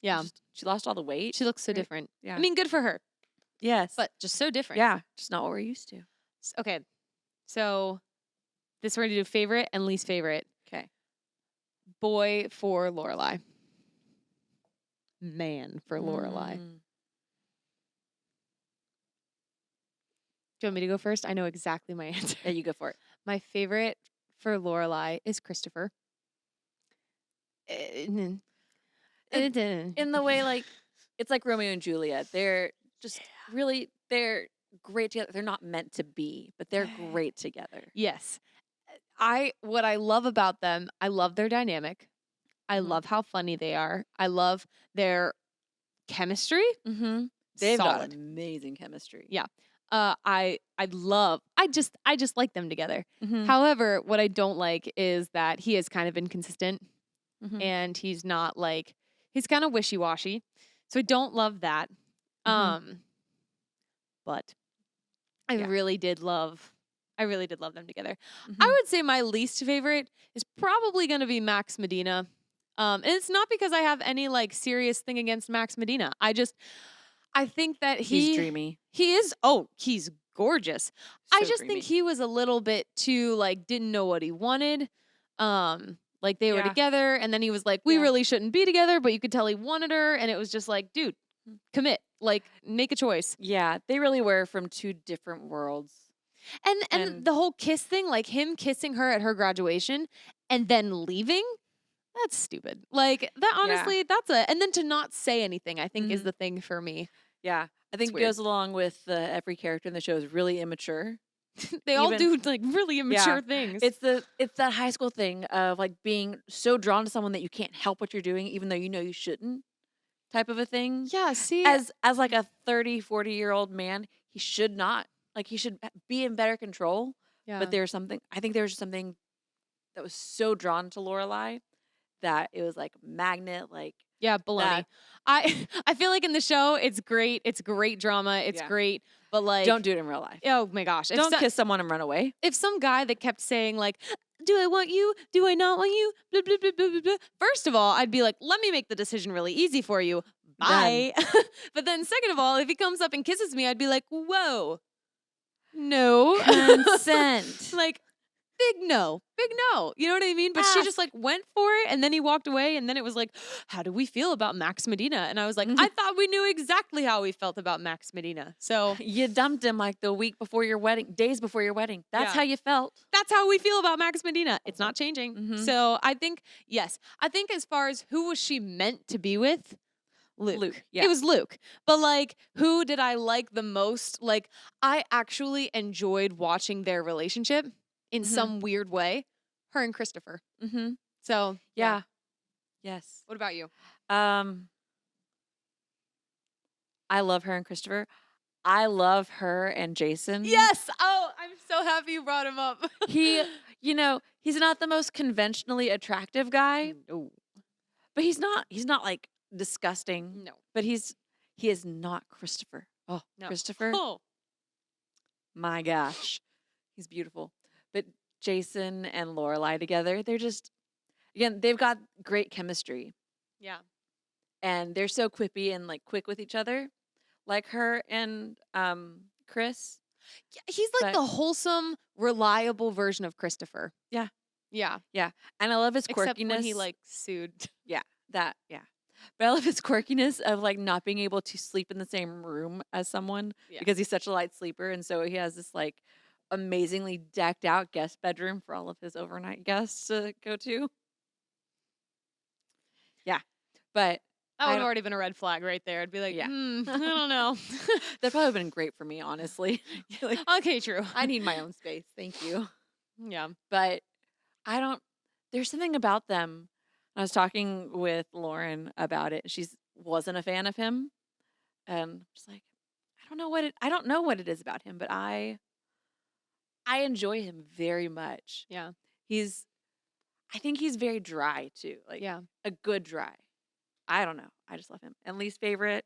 Yeah. She lost all the weight. She looks so Right. different. Yeah. I mean, good for her, Yes. but just so different. yeah, just not what we're used to. Okay. So this we're going to do favorite and least favorite. Okay. Boy for Lorelai. Man for Lorelai. Mm. Do you want me to go first? I know exactly my answer. Yeah, you go for it. My favorite for Lorelai is Christopher. In the way, like, it's like Romeo and Juliet. They're just really, they're great together. They're not meant to be, but they're great together. Yes. What I love about them, I love their dynamic. I Mhm. love how funny they are. I love their chemistry. Mm-hmm. They've Solid. got amazing chemistry. Yeah. I just like them together. Mhm. However, what I don't like is that he is kind of inconsistent Mhm. and he's not like, he's kind of wishy-washy. So I don't love that. But I Yeah. really did love them together. I Mhm. would say my least favorite is probably going to be Max Medina. And it's not because I have any like serious thing against Max Medina. I think that He's dreamy. he's gorgeous. I So just dreamy. think he was a little bit too like didn't know what he wanted. Like they were Yeah. together and then he was like, we Yeah. really shouldn't be together, but you could tell he wanted her. And it was just like, dude, commit, like make a choice. Yeah, they really were from two different worlds. And the whole kiss thing, like him kissing her at her graduation and then leaving, that's stupid. Like that honestly, and then to not say anything, I think is Mhm. the thing for me. Yeah, I think it weird. goes along with every character in the show is really immature. They all Even- do like really immature things. It's that high school thing of like being so drawn to someone that you can't help what you're doing, even though you know you shouldn't, type of a thing. yeah, see, As like a 30, 40-year-old man, he should not. Like he should be in better control. yeah. But there's something. I think there's something that was so drawn to Lorelai that it was like magnet. Like yeah, baloney. I feel like in the show, it's great. It's great drama. It's Yeah. great. But like, don't do it in real life. oh my gosh, Don't kiss someone and run away. if some guy that kept saying like, do I want you? Do I not want you? Blah, blah, blah, blah, blah, blah. First of all, I'd be like, let me make the decision really easy for you. Bye. But then second of all, if he comes up and kisses me, I'd be like, whoa, no. Consent. Like, big no. You know what I mean? But she just Ask. like went for it and then he walked away and then it was like, how do we feel about Max Medina? And I was like, Mhm. I thought we knew exactly how we felt about Max Medina. So You dumped him like the week before your wedding, days before your wedding. That's Yeah. how you felt. that's how we feel about Max Medina. It's not changing. Mhm. So I think, yes. I think as far as who was she meant to be with, Luke. Yeah. It was Luke. But like, who did I like the most? Like, I actually enjoyed watching their relationship in some weird way. Her and Christopher. Mm-hmm. So Yeah. Yes. What about you? I love her and Christopher. I love her and Jason. Yes. Oh, I'm so happy you brought him up. He, he's not the most conventionally attractive guy, No. but he's not like disgusting. No. But he is not Christopher. Oh, No. Christopher. Oh. My gosh. He's beautiful. But Jason and Lorelai together, they're just, again, they've got great chemistry. Yeah. And they're so quippy and like quick with each other. Like her and Chris. Yeah, he's like But- the wholesome, reliable version of Christopher. Yeah. Yeah. Yeah. And I love his quirkiness. Except when he like sued. Yeah. But I love his quirkiness of like not being able to sleep in the same room as someone because he's such a light sleeper. And so he has this like amazingly decked out guest bedroom for all of his overnight guests to go to. Yeah. But That would have already been a red flag right there. I'd be like, Yeah. I don't know. that'd probably been great for me, honestly. Like, Okay, true. I need my own space. Thank you. Yeah. But there's something about them. I was talking with Lauren about it. She wasn't a fan of him. And just like, I don't know what it is about him, but I enjoy him very much. Yeah. I think he's very dry too. Like Yeah. a good dry. I don't know. I just love him. And least favorite,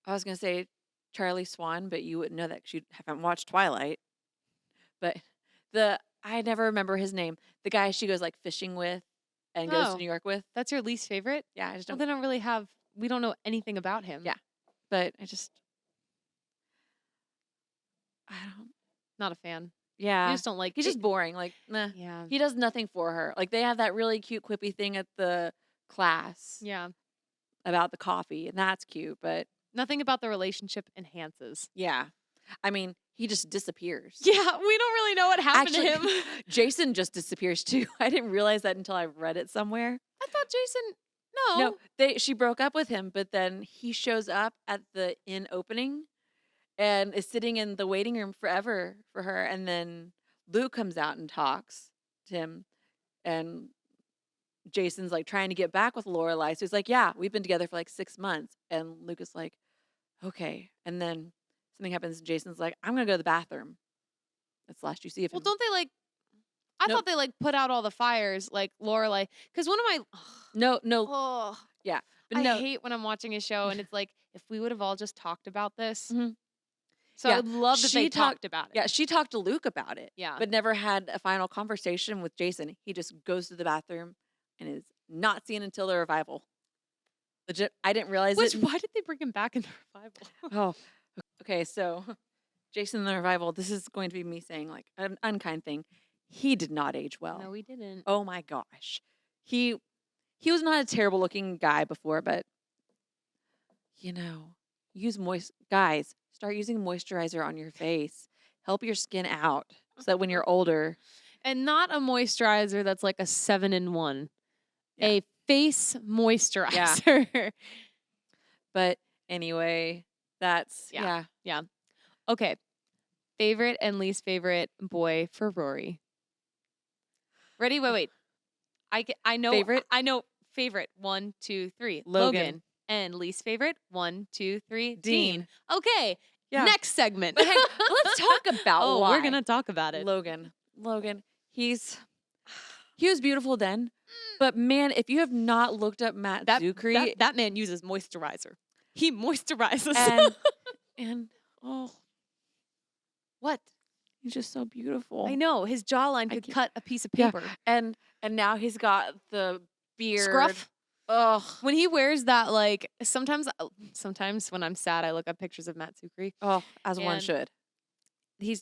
I was going to say Charlie Swan, but you wouldn't know that because you haven't watched Twilight. But I never remember his name. The guy she goes like fishing with and goes Oh. to New York with. That's your least favorite? Yeah, I just Well, don't. they don't really we don't know anything about him. Yeah. But I don't. Not a fan. Yeah. You just don't like He's just boring. Like, nah. Yeah. He does nothing for her. Like they have that really cute quippy thing at the class Yeah. about the coffee, and that's cute. But Nothing about the relationship enhances. yeah, I mean, he just disappears. Yeah, we don't really know what happened to him. Jason just disappears too. I didn't realize that until I read it somewhere. I thought Jason. No, she broke up with him, but then he shows up at the inn opening and is sitting in the waiting room forever for her. And then Luke comes out and talks to him, and Jason's like trying to get back with Lorelai. So he's like, "Yeah, we've been together for like 6 months." And Luke is like, "Okay." And then something happens. Jason's like, "I'm gonna go to the bathroom." That's the last you see of him. Well, don't they like? I Nope. thought they like put out all the fires, like Lorelai, because one of my. No. Oh, Yeah, but I no. hate when I'm watching a show and it's like, if we would have all just talked about this. Mhm. So Yeah, I would love that she they talked- talked about it. Yeah, she talked to Luke about it. Yeah. But never had a final conversation with Jason. He just goes to the bathroom and is not seen until the revival. Legit, I didn't realize Which it. why did they bring him back in the revival? Oh, okay. So, Jason in the revival. This is going to be me saying like an unkind thing. He did not age well. No, we didn't. Oh my gosh, he was not a terrible looking guy before, but use guys. Start using moisturizer on your face. Help your skin out so that when you're older, And not a moisturizer that's like a 7-in-1. Yeah. A face moisturizer. But anyway, that's Yeah. yeah. Okay. Favorite and least favorite boy for Rory. Ready? Wait. I know. Favorite? I know. Favorite. 1, 2, 3. Logan. And least favorite. 1, 2, 3. Dean. Okay. Yeah. Next segment. But hey, let's talk about Oh, why. we're gonna talk about it. Logan. He was beautiful then, but man, if you have not looked up Matt Zuckery that man uses moisturizer. He moisturizes. and What? he's just so beautiful. I know his jawline I could can't- cut a piece of Yeah. paper. And now he's got the beard. Scruff. Ugh. When he wears that, like sometimes when I'm sad, I look up pictures of Matt Zuckery. Oh, as one And should.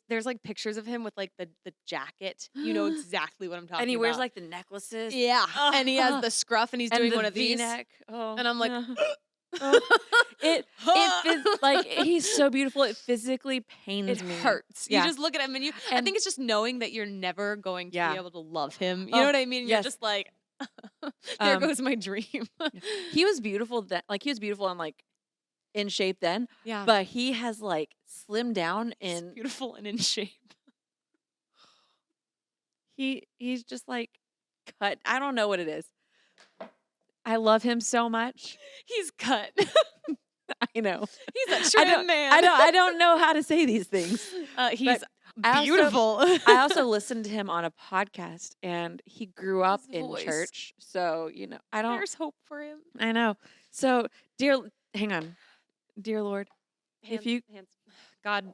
There's like pictures of him with like the jacket. You know exactly what I'm talking about. And he wears like the necklaces. yeah, and he has the scruff, and he's and doing the one of these. V-neck. Oh, And I'm like, it like he's so beautiful. It physically pains it me. hurts. Yeah. You just look at him, and I And- think it's just knowing that you're never going to Yeah. be able to love him. You Oh, know what I mean? You're yes. just like, There Um, goes my dream. he was beautiful then. Like he was beautiful and like in shape then, Yeah. but he has like slimmed down He's and beautiful and in shape. he's just like cut. I don't know what it is. I love him so much. He's cut. I know. He's a I trim don't, man. I don't know how to say these things. He's But I also- beautiful. I also listened to him on a podcast and he grew up His in voice. church. So, I don't There's hope for him. I know. So, hang on. Dear Lord, if you God,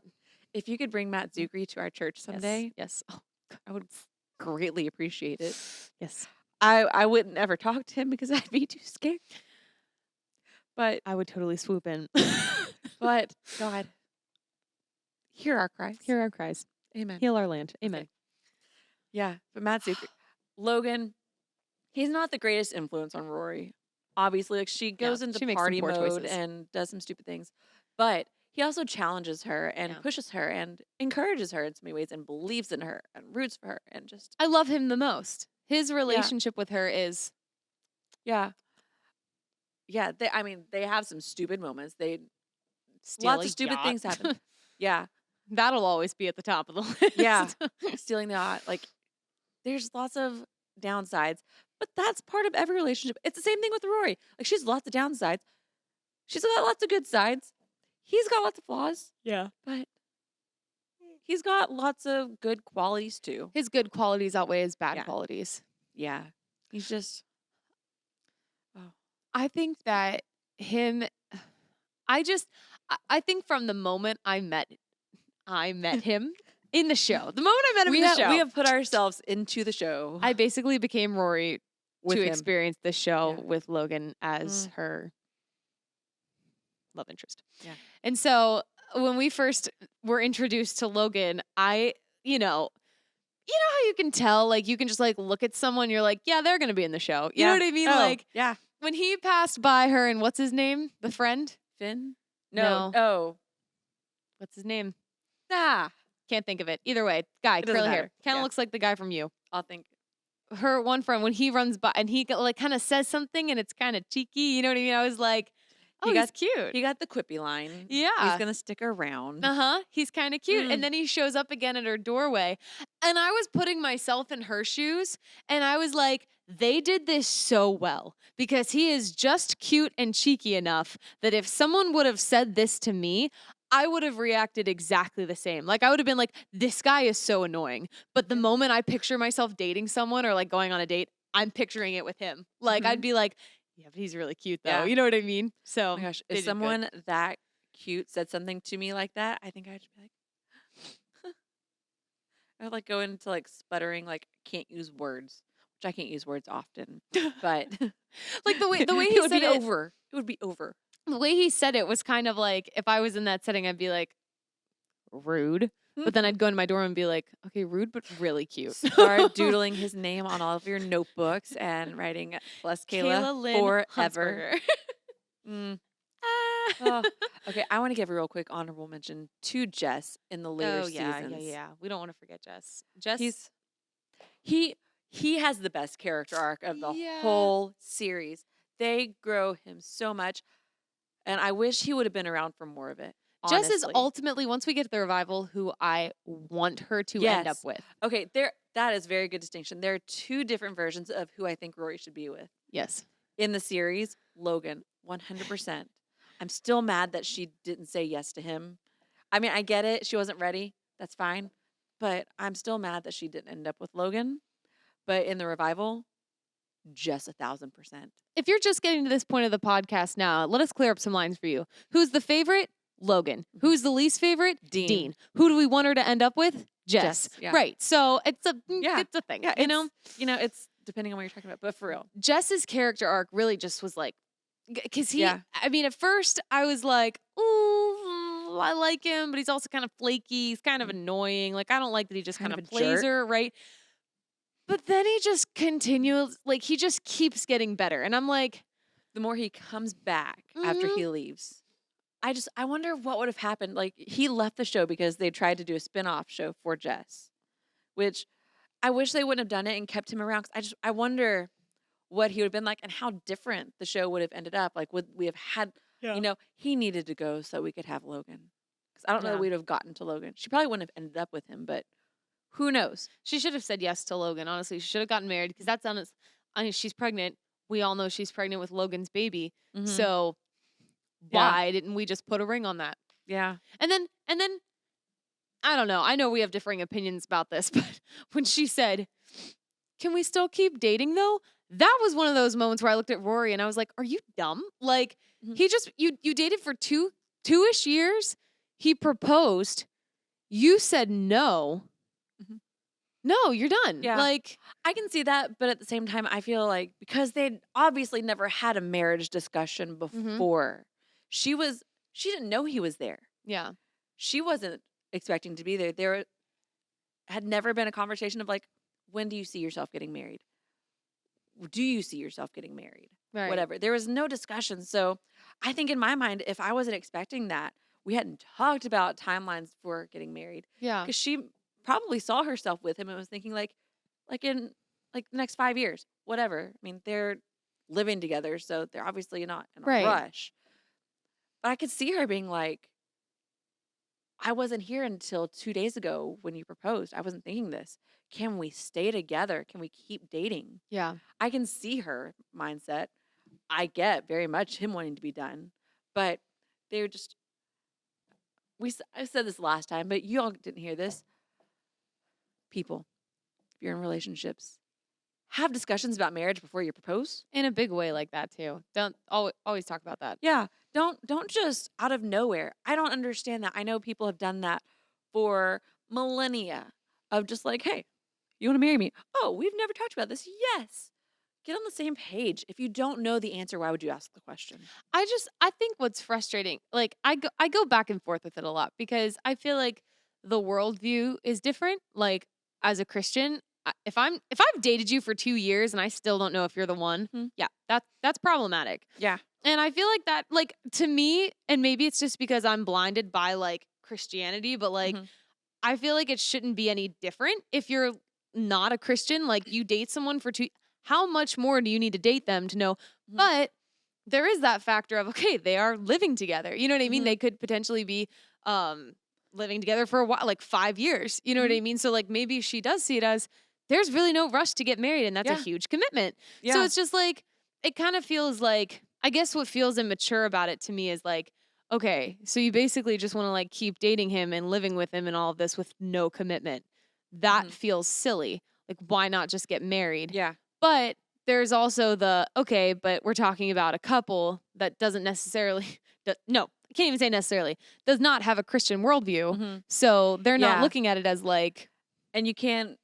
if you could bring Matt Zuckery to our church someday, Yes. Oh, I would greatly appreciate it. yes. I wouldn't ever talk to him because I'd be too scared. But I would totally swoop in. but God, hear our cries. Hear our cries. Amen. Heal our land. Amen. Okay. Yeah, but Matt Zuckery, Logan, he's not the greatest influence on Rory. Obviously, like she goes into she makes some party poor mode choices. and does some stupid things, but he also challenges her and Yeah. pushes her and encourages her in so many ways and believes in her and roots for her and just I love him the most. His relationship with her is yeah. They have some stupid moments. They steal lots a of stupid yacht. things happen. Yeah, That'll always be at the top of the list. yeah. Stealing the yacht. Like there's lots of downsides, but that's part of every relationship. It's the same thing with Rory. Like she's lots of downsides. She's got lots of good sides. He's got lots of flaws, Yeah. but he's got lots of good qualities too. His good qualities outweigh his bad Yeah. qualities. Yeah. He's just I think that him I think from the moment I met him in the show. The moment I met him in the show. we have put ourselves into the show. I basically became Rory with to him. experience the show Yeah. with Logan as Mm. her love interest. Yeah. And so when we first were introduced to Logan, you know how you can tell, like you can just like look at someone, you're like, yeah, they're gonna be in the show. You know what I mean? Oh, Like yeah. when he passed by her and what's his name? The friend? Finn? No. Oh. What's his name? Ah. Can't think of it. Either way, guy, It doesn't curly hair. matter. Kind of Yeah. looks like the guy from You. I'll think. Her one friend, when he runs by and he like kind of says something and it's kind of cheeky, you know what I mean? I was like, oh, he's cute. He got the quippy line. Yeah. He's gonna stick around. He's kind of cute. Mm. And then he shows up again at her doorway. And I was putting myself in her shoes and I was like, they did this so well because he is just cute and cheeky enough that if someone would have said this to me, I would have reacted exactly the same. Like I would have been like, this guy is so annoying. But the moment I picture myself dating someone or like going on a date, I'm picturing it with him. Like I'd be like, yeah, but he's really cute though. Yeah. You know what I mean? So Oh my gosh, they if did good. someone that cute said something to me like that, I think I'd just be like, I would like go into like sputtering, like can't use words, which I can't use words often, but like the way he it would said be it, over. It would be over. the way he said it was kind of like if I was in that setting, I'd be like, rude. But then I'd go into my dorm and be like, okay, rude, but really cute. Start doodling his name on all of your notebooks and writing plus Kayla, Lynn forever. Huntsberger. Mm. Ah. Oh, okay, I want to give a real quick honorable mention to Jess in the later seasons. We don't want to forget Jess. Jess, He has the best character arc of the Yeah. whole series. They grow him so much, and I wish he would have been around for more of it. Jess is honestly. ultimately, once we get to the revival, who I want her to end up Yes. with. Okay. That is very good distinction. There are two different versions of who I think Rory should be with Yes. in the series. Logan, 100%. I'm still mad that she didn't say yes to him. I mean, I get it. She wasn't ready. That's fine. But I'm still mad that she didn't end up with Logan. But in the revival, just 1,000%. If you're just getting to this point of the podcast now, let us clear up some lines for you. Who's the favorite? Logan. Who's the least favorite? Dean. Who do we want her to end up with? Jess. Jess, yeah. Right. So it's a Yeah. it's a thing. Yeah, you know? it's depending on what you're talking about, but for real. Jess's character arc really just was like, because Yeah. I mean, at first I was like, ooh, I like him, but he's also kind of flaky. He's kind of annoying. Like, I don't like that he just Kind kind of of a plays jerk. her, right? But then he just continues, like, he just keeps getting better. And I'm like, The more he comes back after Mhm. he leaves, I wonder what would have happened. Like he left the show because they tried to do a spin-off show for Jess, which I wish they wouldn't have done it and kept him around. 'Cause I wonder what he would have been like and how different the show would have ended up. Like, would we have had, he needed to go so we could have Logan. Because I don't know that Yeah. we'd have gotten to Logan. She probably wouldn't have ended up with him, but who knows? She should have said yes to Logan. Honestly, she should have gotten married because that's honest. I mean, she's pregnant. We all know she's pregnant with Logan's baby. Mhm. So Yeah. why didn't we just put a ring on that? Yeah. And then I don't know. I know we have differing opinions about this, but when she said, "Can we still keep dating though?" That was one of those moments where I looked at Rory and I was like, "Are you dumb? Like Mhm. he just you dated for two-ish years. He proposed. You said no. Mhm. No, you're done." Yeah. Like I can see that, but at the same time, I feel like because they'd obviously never had a marriage discussion before, she didn't know he was there. yeah. She wasn't expecting to be there. There had never been a conversation of like, when do you see yourself getting married? Do you see yourself getting married? Right. Whatever. There was no discussion. So I think in my mind, if I wasn't expecting that, we hadn't talked about timelines for getting married. Yeah. Because she probably saw herself with him and was thinking like in like the next 5 years, whatever. I mean, they're living together, so they're obviously not in a Right. rush. But I could see her being like, I wasn't here until 2 days ago when you proposed. I wasn't thinking this. Can we stay together? Can we keep dating? Yeah. I can see her mindset. I get very much him wanting to be done, but they're just. I said this last time, but you all didn't hear this. People, if you're in relationships, have discussions about marriage before you propose. In a big way like that too. Don't always talk about that. Yeah, don't just out of nowhere. I don't understand that. I know people have done that for millennia of just like, hey, you want to marry me? Oh, we've never talked about this. Yes. Get on the same page. If you don't know the answer, why would you ask the question? I think what's frustrating, like I go back and forth with it a lot because I feel like the worldview is different. Like as a Christian, if I've dated you for 2 years and I still don't know if you're the one, Mhm. yeah, that's problematic. Yeah. And I feel like that, like to me, and maybe it's just because I'm blinded by like Christianity, but like Mhm. I feel like it shouldn't be any different if you're not a Christian. Like you date someone for how much more do you need to date them to know? Mhm. But there is that factor of, okay, they are living together. You know what I mean? Mhm. They could potentially be living together for a while, like 5 years. You know what I mean? So like maybe she does see it as there's really no rush to get married and that's a Yeah. huge commitment. Yeah. So it's just like, it kind of feels like, I guess what feels immature about it to me is like, okay, so you basically just want to like keep dating him and living with him and all of this with no commitment. That Mhm. feels silly. Like, why not just get married? Yeah. But there's also okay, but we're talking about a couple that doesn't necessarily, no, I can't even say necessarily, does not have a Christian worldview. Mhm. So they're not Yeah. looking at it as like, And you can't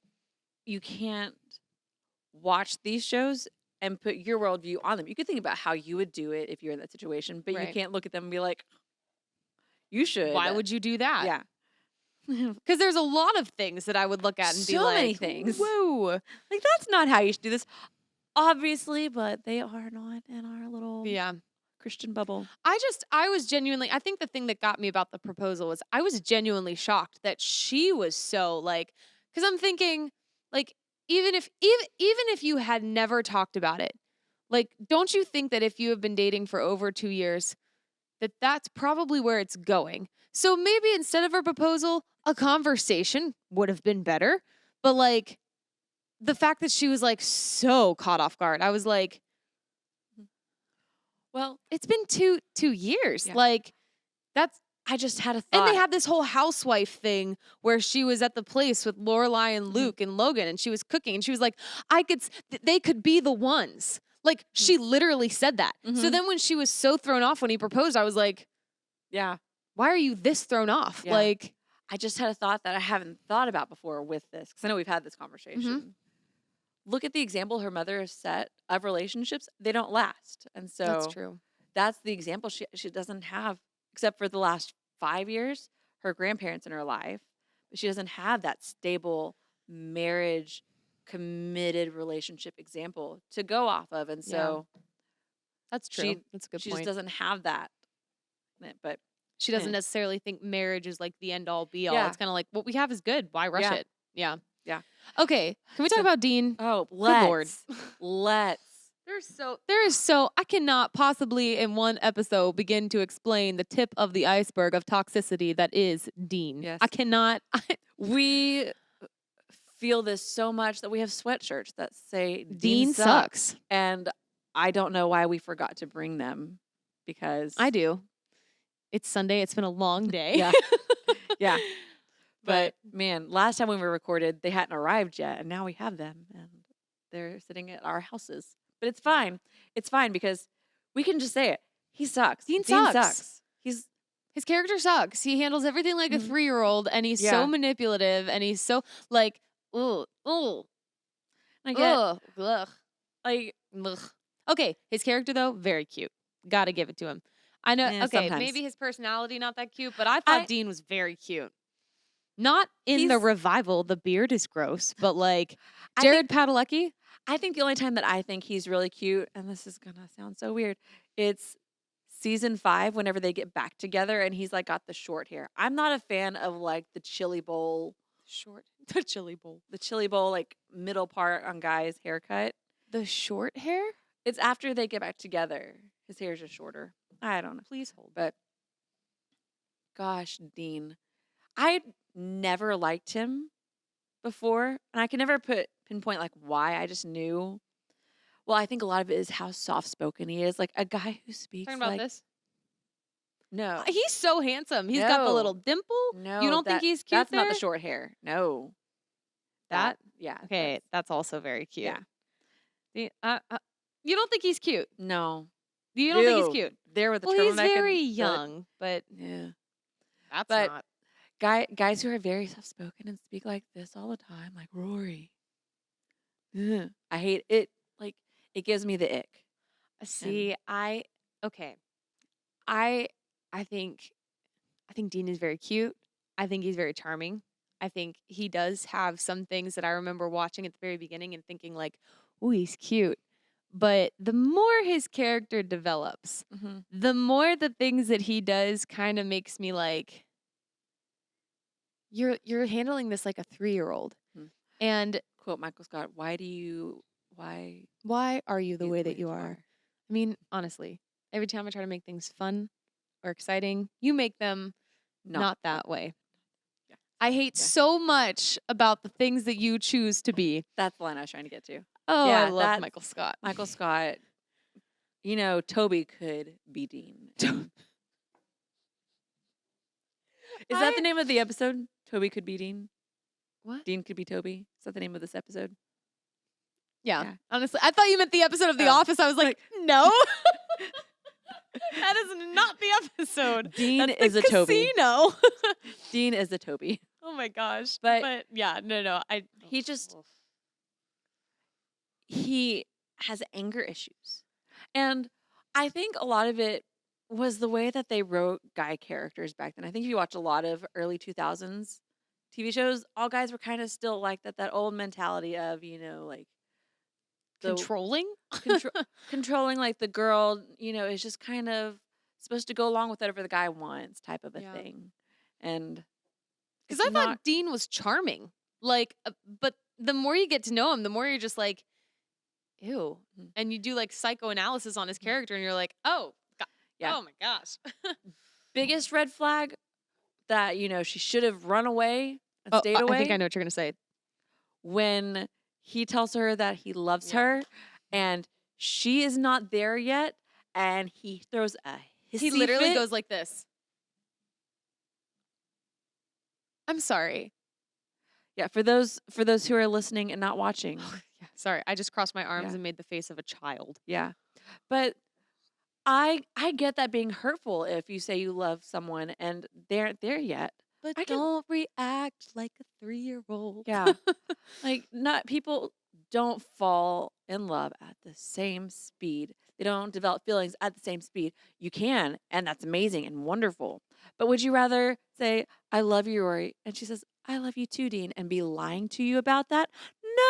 watch these shows and put your worldview on them. You could think about how you would do it if you're in that situation, but you Right. can't look at them and be like, you should. why would you do that? Yeah. Because there's a lot of things that I would look at and be So like, many things. whoa. Like, that's not how you should do this. Obviously, but they are not in our little Yeah. Christian bubble. I was genuinely, I think the thing that got me about the proposal was I was genuinely shocked that she was so like, because I'm thinking, like, even if you had never talked about it, like, don't you think that if you have been dating for over 2 years, that that's probably where it's going? So maybe instead of a proposal, a conversation would have been better. But like, the fact that she was like so caught off guard, I was like, Well, it's been two years. Yeah. Like, that's, I just had a thought. and they had this whole housewife thing where she was at the place with Lorelai and Luke and Logan, and she was cooking, and she was like, they could be the ones. Like, she literally said that. So Mhm. then when she was so thrown off when he proposed, I was like, Yeah. why are you this thrown off? Yeah. Like, I just had a thought that I haven't thought about before with this, because I know we've had this conversation. Look at the example her mother has set of relationships. They don't last. And so that's true. that's the example she doesn't have, except for the last 5 years, her grandparents in her life. But she doesn't have that stable marriage, committed relationship example to go off of. And so That's true. she That's a good she point. just doesn't have that. But She doesn't Yeah. necessarily think marriage is like the end all be all. Yeah. It's kind of like, what we have is good. Why rush Yeah. it? Yeah. Yeah. Okay. Can we talk So- about Dean? oh, Lord. let's There is so I cannot possibly in one episode begin to explain the tip of the iceberg of toxicity that is Dean. Yes. I cannot. We feel this so much that we have sweatshirts that say Dean sucks. And I don't know why we forgot to bring them because I do. It's Sunday. It's been a long day. Yeah. Yeah. But Man, last time when we recorded, they hadn't arrived yet, and now we have them, and they're sitting at our houses. But it's fine. It's fine because we can just say it. He sucks. Dean sucks. He's his character sucks. He handles everything like a 3-year-old, and he's so manipulative, and he's so like, ugh. I get Ugh. Ugh. like Ugh. Okay, his character though, very cute. Gotta give it to him. I know. Yeah, okay, sometimes. maybe his personality not that cute, but I thought Dean was very cute. Not in the He's- revival. The beard is gross, but like I Jared Padalecki. I think the only time that I think he's really cute, and this is gonna sound so weird, it's season 5 whenever they get back together and he's like got the short hair. I'm not a fan of like the chili bowl The chili bowl. like middle part on guys' haircut. The short hair. It's after they get back together. His hair's just shorter. I don't know. Please hold. But gosh, Dean. I never liked him before. And I can never pinpoint like why. I just knew. Well, I think a lot of it is how soft spoken he is. Like a guy who speaks Talking about like this. no. He's so handsome. He's got the No. little dimple. No. You don't think he's cute? That's not there? the short hair. No. That? Yeah. Okay, that's also very cute. Yeah. You don't think he's cute? No. You don't think he's Ew. cute? There with the Well, he's turtleneck very and young, but yeah. that's But- not. Guys who are very soft spoken and speak like this all the time, like Rory. Ugh. I hate it. Like it gives me the ick. See, I think Dean is very cute. I think he's very charming. I think he does have some things that I remember watching at the very beginning and thinking like, "Ooh, he's cute." But the more his character develops, Mm-hmm. the more the things that he does kind of makes me like, you're handling this like a 3-year-old. Hmm. And Quote Michael Scott, why why are you the you way that you are? I mean, honestly, every time I try to make things fun or exciting, you make them not that way. Yeah. I hate Yeah. so much about the things that you choose to be. That's the line I was trying to get to. Oh, Yeah, I love that's- Michael Scott. Michael Scott, Toby could be Dean. Is that the name of the episode? Toby could be Dean? What? Dean could be Toby? Is that the name of this episode? Yeah. Yeah. Honestly, I thought you meant the episode of The Oh. Office. I was like, no. That is not the episode. Dean That's is the a Toby. casino. Dean is a Toby. Oh my gosh. But- yeah, no. He just- He has anger issues. And I think a lot of it was the way that they wrote guy characters back then. I think if you watch a lot of early 2000s TV shows, all guys were kind of still like that old mentality of, like the controlling. controlling like the girl, is just kind of supposed to go along with whatever the guy wants type of a Yeah. thing. And Because I thought Dean was charming. Like, but the more you get to know him, the more you're just like, ew. Mhm. And you do like psychoanalysis on his character, and you're like, oh, Yeah. oh my gosh. biggest red flag that, she should have run away and Oh, stayed away. I think I know what you're gonna say. When he tells her that he loves Yep. her and she is not there yet, and he throws a hissy He literally fit. goes like this. I'm sorry. Yeah, for those who are listening and not watching. Yeah, sorry. I just crossed my arms Yeah. and made the face of a child. Yeah. But I get that being hurtful if you say you love someone and they aren't there yet. But I can- don't react like a 3-year-old. Yeah. Like not people don't fall in love at the same speed. They don't develop feelings at the same speed. You can, and that's amazing and wonderful. But would you rather say, I love you, Rory, and she says, I love you too, Dean, and be lying to you about that?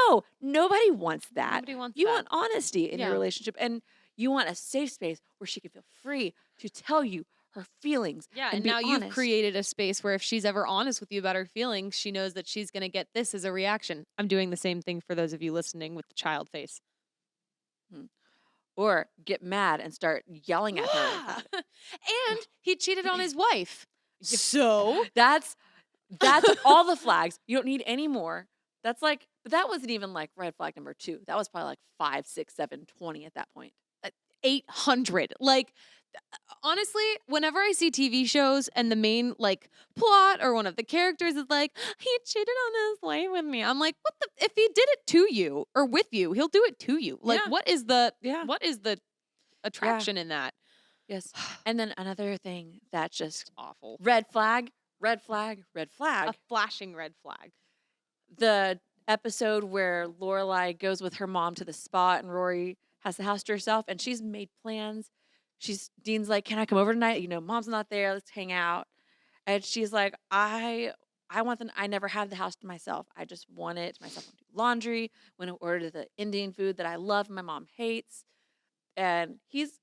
No, nobody wants that. Nobody wants You that. want honesty in Yeah. your relationship, and you want a safe space where she can feel free to tell you her feelings. Yeah, and and be now you've honest. created a space where if she's ever honest with you about her feelings, she knows that she's going to get this as a reaction. I'm doing the same thing for those of you listening with the child face. or get mad and start yelling at her about it. And he cheated on his wife. Yeah. So That's all the flags. You don't need any more. That's like, but that wasn't even like red flag number 2. That was probably like 5, 6, 7, 20 at that point. 800. Like, honestly, whenever I see TV shows and the main like plot or one of the characters is like, he cheated on his wife with me, I'm like, what the? If he did it to you or with you, he'll do it to you. Like, Yeah. what is the Yeah. what is the attraction in that? Yes. And then another thing that's just Awful. red flag, red flag, red flag. A flashing red flag. The episode where Lorelai goes with her mom to the spa and Rory has the house to herself and she's made plans. Dean's like, can I come over tonight? You know, mom's not there. Let's hang out. And she's like, I never have the house to myself. I just want it to myself. I want to do laundry. Want to order the Indian food that I love and my mom hates. And he's,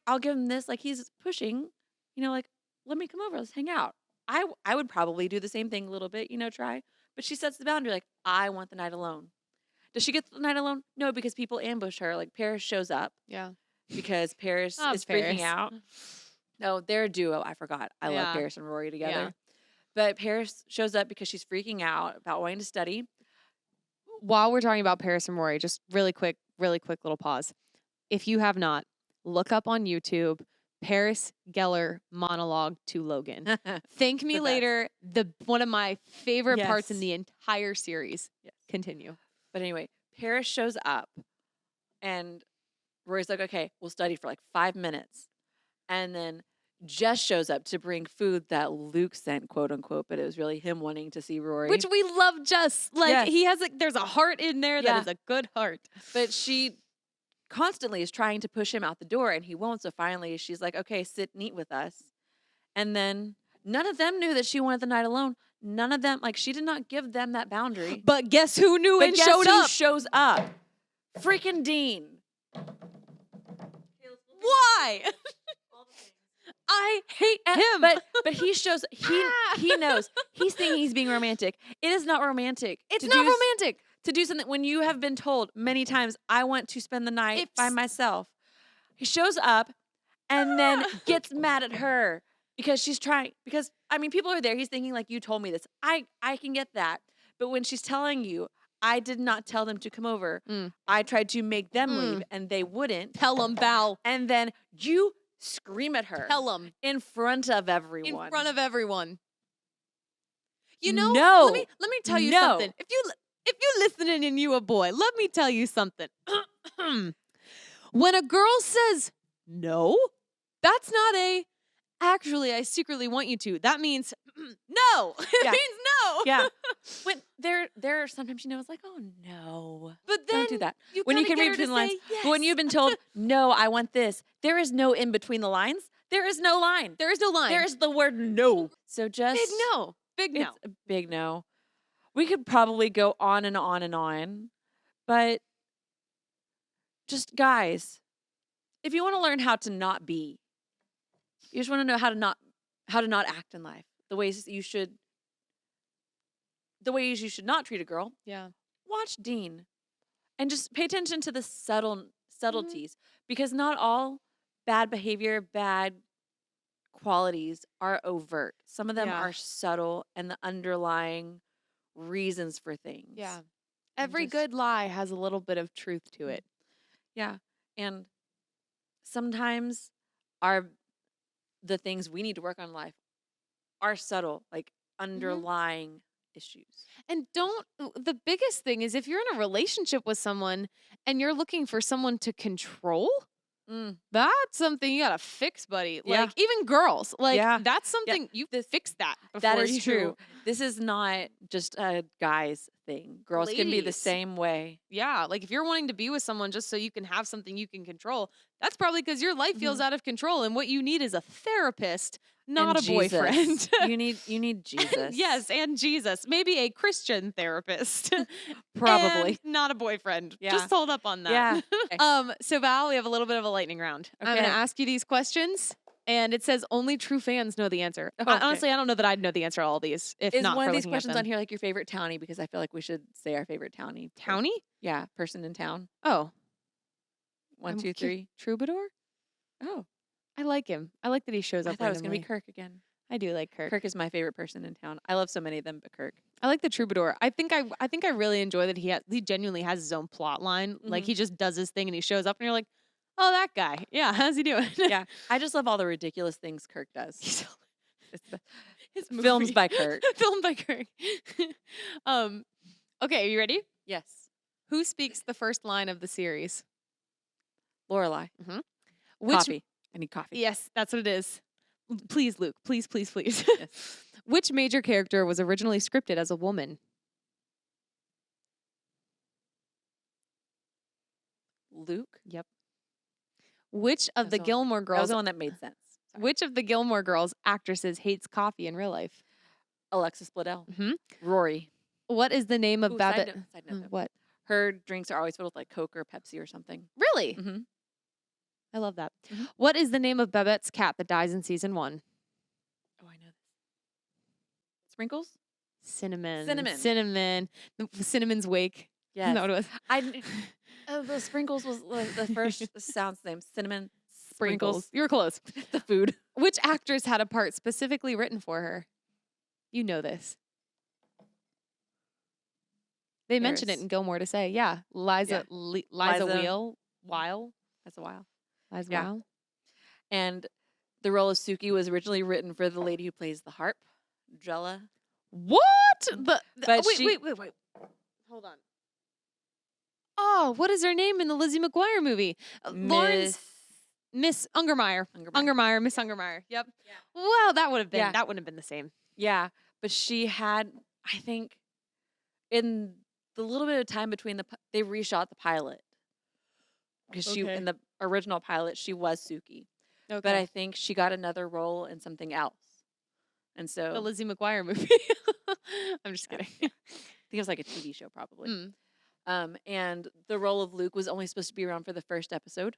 I'll give him this. Like he's pushing, like, let me come over. Let's hang out. I would probably do the same thing a little bit, try. But she sets the boundary like, I want the night alone. Does she get the night alone? No, because people ambush her. Like Paris shows up. Yeah. Because Paris Oh, is Paris. freaking out. No, they're a duo. I forgot. I love Paris and Rory together. But Paris shows up because she's freaking out about wanting to study. While we're talking about Paris and Rory, just really quick little pause. If you have not, look up on YouTube Paris Geller monologue to Logan. Thank me The best. later. One of my favorite parts in Yes. the entire series. Yes. Continue. But anyway, Paris shows up and Rory's like, okay, we'll study for like 5 minutes. And then Jess shows up to bring food that Luke sent, quote unquote, but it was really him wanting to see Rory. Which we love Jess. Like Yes. he has there's a heart in there Yeah. that is a good heart. But she constantly is trying to push him out the door and he won't. So finally she's like, okay, sit and eat with us. And then none of them knew that she wanted the night alone. None of them, like she did not give them that boundary. But guess who knew But and guess showed who up? shows up? Freaking Dean. Why? I hate him. But he shows he knows. He's thinking he's being romantic. It is not romantic. It's to not do romantic. To do something when you have been told many times, I want to spend the night by myself. He shows up and then gets mad at her because she's trying. Because I mean, people are there. He's thinking like, you told me this. I can get that. But when she's telling you, I did not tell them to come over. I tried to make them leave and they wouldn't. Tell them, Val. And then you scream at her. Tell them. In front of everyone. In front of everyone. You know, No. let me tell you No. something. If you're listening and you a boy, let me tell you something. When a girl says no, that's not actually I secretly want you to. That means no. It Yeah. means no. Yeah. When there are sometimes it's like, oh no. But then Don't do that. you When you kinda can get read her between to the lines. say yes. But when you've been told, no, I want this, there is no in between the lines. There is no line. There is no line. There is the word no. So just big no. Big no. It's a big no. We could probably go on and on and on. But just guys, if you want to learn how to not be, you just want to know how to not act in life, the ways you should not treat a girl. Yeah. Watch Dean and just pay attention to the subtleties because not all bad behavior, bad qualities are overt. Some of them Yeah. are subtle and the underlying reasons for things. Yeah. Every just- good lie has a little bit of truth to it. Yeah. And sometimes the things we need to work on in life are subtle, like underlying issues. And the biggest thing is if you're in a relationship with someone and you're looking for someone to control, that's something you gotta fix, buddy. Yeah. Like even girls, like Yeah. that's something you fix that. That before is you- true. This is not just a guy's thing. Girls can be the Ladies. same way. Yeah, like if you're wanting to be with someone just so you can have something you can control, that's probably because your life feels out of control, and what you need is a therapist, not And a boyfriend. Jesus. you need Jesus. Yes, and Jesus, maybe a Christian therapist, Probably. and not a boyfriend. Yeah. Just hold up on that. Yeah. So Val, we have a little bit of a lightning round. I'm Okay. going to ask you these questions, and it says only true fans know the answer. Okay. Honestly, I don't know that I'd know the answer to all these if Is not one for of these looking at questions them. on here like your favorite townie? Because I feel like we should say our favorite townie. Townie? Yeah, person in town. Oh, One, two, three. Troubadour? Oh, I like him. I like that he shows I up thought it was going to randomly. be Kirk again. I do like Kirk. Kirk is my favorite person in town. I love so many of them, but Kirk. I like the Troubadour. I think I really enjoy that he genuinely has his own plot line. Like Mhm. he just does his thing and he shows up and you're like, oh, that guy. Yeah, how's he doing? Yeah, I just love all the ridiculous things Kirk does. He's It's the his films movie. by Kirk. Filmed by Kirk. Okay, are you ready? Yes, Who speaks the first line of the series? Lorelai. Which Coffee. I need coffee. Yes, that's what it is. Please, Luke. Please, please, please. Yes. Which major character was originally scripted as a woman? Luke. Yep. Which of the That's Gilmore That was Girls the one that made sense. Sorry. Which of the Gilmore Girls actresses hates coffee in real life? Alexis Bledel. Mhm. Rory. What is the name of Ooh, Babbitt? side note, though. What? Her drinks are always filled with like Coke or Pepsi or something. Really? Mm-hmm. I love that. Mhm. What is the name of Babette's cat that dies in season 1? Oh, I know this. Sprinkles? Cinnamon. Cinnamon. Cinnamon. Cinnamon's wake. Isn't Yes. that what it was? The sprinkles was the first sounds name. Cinnamon. Sprinkles. You were close. The food. Which actress had a part specifically written for her? You know this. They mentioned it Paris. in Gilmore to say, yeah, Liza Yeah. Liza Liza- Weil. That's a while. Liza Yeah. Weil. And the role of Suki was originally written for the lady who plays the harp, Jella. What? But wait, she- wait. Hold on. Oh, what is her name in the Lizzie McGuire movie? Lauren's Miss Ungermeyer. Miss Ungermeyer. Yep. Yeah. Well, that would have been Yeah. that wouldn't have been the same. Yeah, but she had, I think, in the little bit of time between they reshot the pilot because she Okay. in the original pilot she was Suki, Okay. but I think she got another role in something else, and the so Lizzie McGuire movie. I'm just kidding. I think it was like a TV show probably. Mm. And the role of Luke was only supposed to be around for the first episode,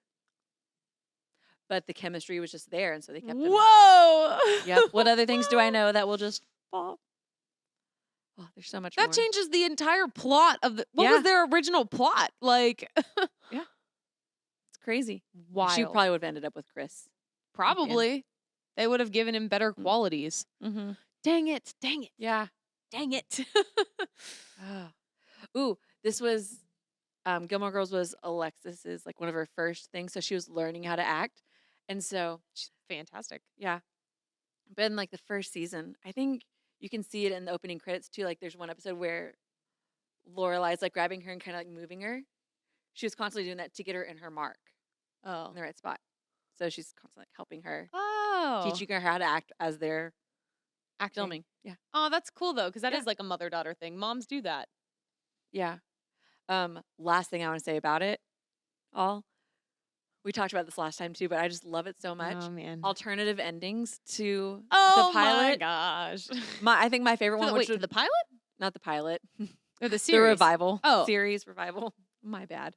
but the chemistry was just there, and so they kept him. Whoa. Yep. What other things do I know that will just fall? Oh, there's so much That more. changes the entire plot of the. What Yeah. was their original plot? Like, It's crazy. wild. She probably would have ended up with Chris. Probably. They would have given him better qualities. Mm-hmm. Dang it. Dang it. Yeah. Dang it. Ooh, this was Gilmore Girls was Alexis's like one of her first things, so she was learning how to act, and so She's fantastic. yeah. But in like the first season, I think you can see it in the opening credits too. Like there's one episode where Lorelai's like grabbing her and kind of like moving her. She was constantly doing that to get her in her mark Oh. in the right spot. So she's constantly like helping her, Oh. teaching her how to act as they're Acting. filming. Yeah. Oh, that's cool though, because that Yeah. is like a mother-daughter thing. Moms do that. Yeah. Last thing I want to say about it all, we talked about this last time too, but I just love it so much. Oh man. Alternative endings to Oh the pilot. my gosh. I think my favorite one, Wait, which to was the pilot not the pilot, or the the series? revival. Oh. Series revival. My bad.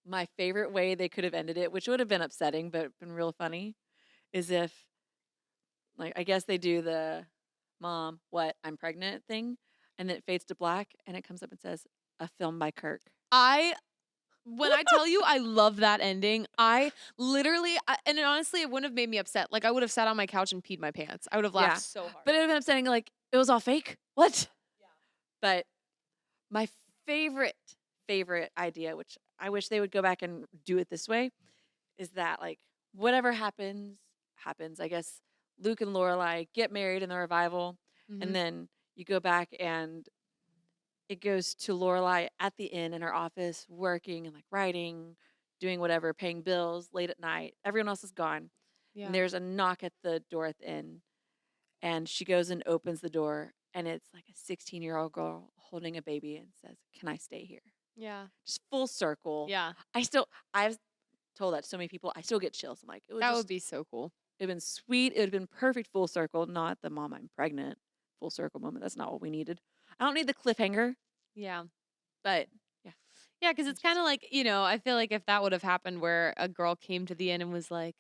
My favorite way they could have ended it, which would have been upsetting, but been real funny, is if, like, I guess they do the mom, what, I'm pregnant thing, and then it fades to black, and it comes up and says, a film by Kirk. When I tell you I love that ending, I literally, and honestly, it wouldn't have made me upset. Like, I would have sat on my couch and peed my pants. I would have laughed Yeah. so hard. But it would have been upsetting, like, it was all fake. What? Yeah. But my favorite idea, which I wish they would go back and do it this way, is that, like, whatever happens. I guess Luke and Lorelai get married in the revival, Mhm. and then you go back and it goes to Lorelai at the inn in her office, working and like writing, doing whatever, paying bills late at night. Everyone else is gone. Yeah. And there's a knock at the door at the inn. And she goes and opens the door, and it's like a 16-year-old girl holding a baby and says, "Can I stay here?" Yeah. Just full circle. Yeah. I've told that to so many people. I still get chills. I'm like, That would be so cool. it'd been sweet. It would have been perfect full circle, not the mom, I'm pregnant full circle moment. That's not what we needed. I don't need the cliffhanger, Yeah. but Yeah, because it's kind of like, I feel like if that would have happened where a girl came to the end and was like,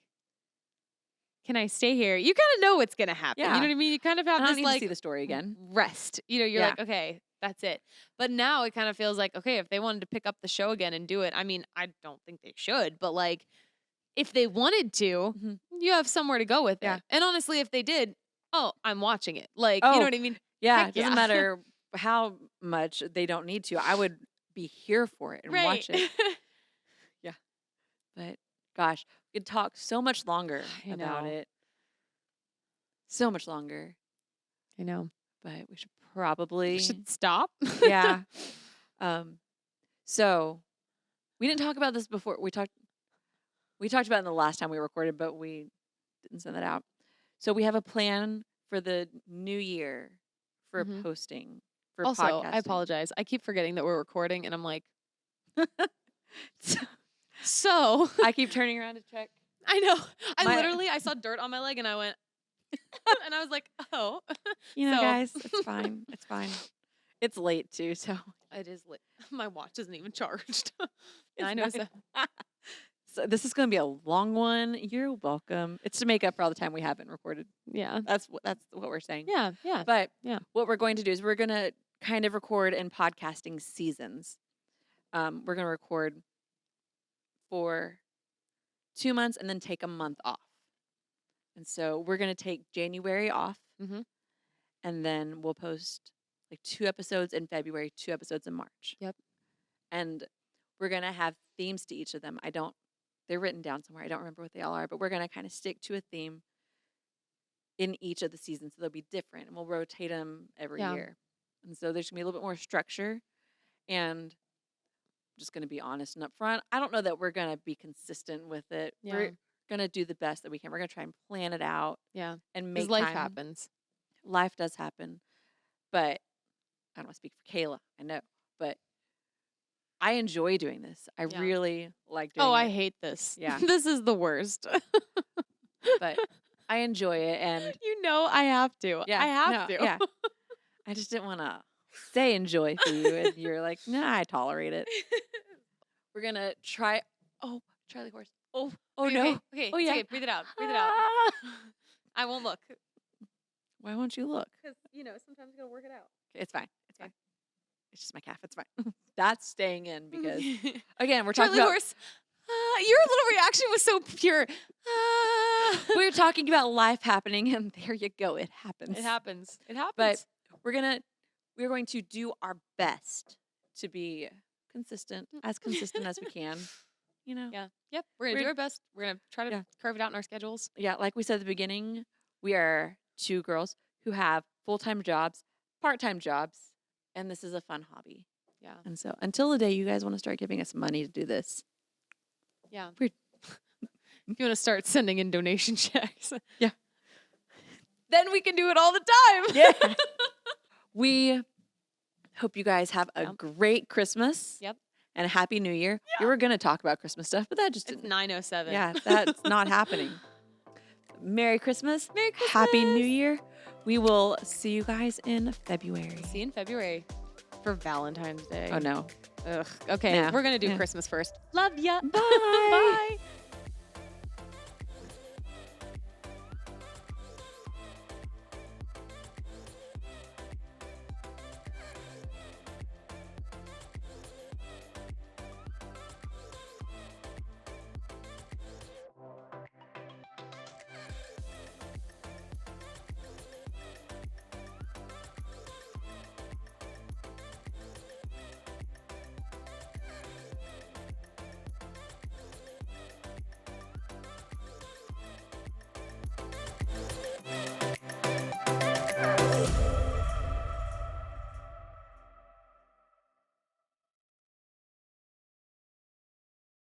can I stay here? You kind of know what's going to happen. Yeah. You know what I mean? You kind of have I don't this need to like see the story again. rest. You know, you're Yeah. like, okay, that's it. But now it kind of feels like, okay, if they wanted to pick up the show again and do it, I mean, I don't think they should, but like if they wanted to, Mhm. you have somewhere to go with Yeah. it. And honestly, if they did, oh, I'm watching it. Like, you Oh, know what I mean? Yeah, Heck it doesn't yeah. matter how much they don't need to. I would be here for it and watch it. Yeah. But gosh, we could talk so much longer I about know. it. So much longer. I know. But we should probably We should stop. Yeah. So we didn't talk about this before. We talked about it in the last time we recorded, but we didn't send that out. So we have a plan for the new year for Mhm. posting for Also, podcasting. I apologize. I keep forgetting that we're recording, and I'm like, so I keep turning around to check. I know. My- I saw dirt on my leg, and I went, and I was like, oh, You know, So- guys, it's fine. It's fine. It's late too, so it is lit. My watch isn't even charged. It's 9:07. so this is going to be a long one. You're welcome. It's to make up for all the time we haven't recorded. Yeah. That's what we're saying. Yeah. Yeah. But Yeah. what we're going to do is we're going to kind of record in podcasting seasons. We're going to record for 2 months and then take a month off. And so we're going to take January off, Mhm. and then we'll post like 2 episodes in February, 2 episodes in March. Yep. And we're going to have themes to each of them. They're written down somewhere. I don't remember what they all are, but we're going to kind of stick to a theme in each of the seasons. So they'll be different, and we'll rotate them every Yeah. year. And so there's going to be a little bit more structure, and I'm just going to be honest and upfront. I don't know that we're going to be consistent with it. Yeah. We're going to do the best that we can. We're going to try and plan it out Yeah. and Because make life time. happens. Life does happen, but I don't want to speak for Kayla. I know, but I enjoy doing this. I Yeah. really like doing Oh, it. I hate this. Yeah. This is the worst. But I enjoy it, and You know I have to. yeah, I have no, to. Yeah, I just didn't want to say enjoy for you, and you're like, nah, I tolerate it. We're gonna try. Oh, Charlie horse. Oh, Okay, no. Okay. Okay. Oh, it's yeah. okay, breathe it out. Breathe it out. Ah. I won't look. Why won't you look? Because, sometimes you gotta work it out. It's fine. It's Okay. fine. It's just my calf. It's fine. That's staying in because again, we're Charlie talking about horse. Your little reaction was so pure. we're talking about life happening, and there you go. It happens. It happens. It happens. But we're going to do our best to be consistent as we can. You know. yeah. Yep. We're gonna do We're- our best. We're gonna try to Yeah. carve it out in our schedules. Yeah, like we said at the beginning, we are 2 girls who have full-time jobs, part-time jobs, and this is a fun hobby. Yeah. And so until the day you guys want to start giving us money to do this. Yeah. We're- If you want to start sending in donation checks. Yeah. Then we can do it all the time. Yeah. We hope you guys have a Yep. great Christmas. Yep. And a happy New Year. We were going to talk about Christmas stuff, but that just It's didn't. 9:07. Yeah, that's not happening. Merry Christmas. Merry Christmas. Happy New Year. We will see you guys in February. See you in February for Valentine's Day. Oh no. Ugh. Okay. Nah. We're gonna do Yeah. Christmas first. Love ya. Bye.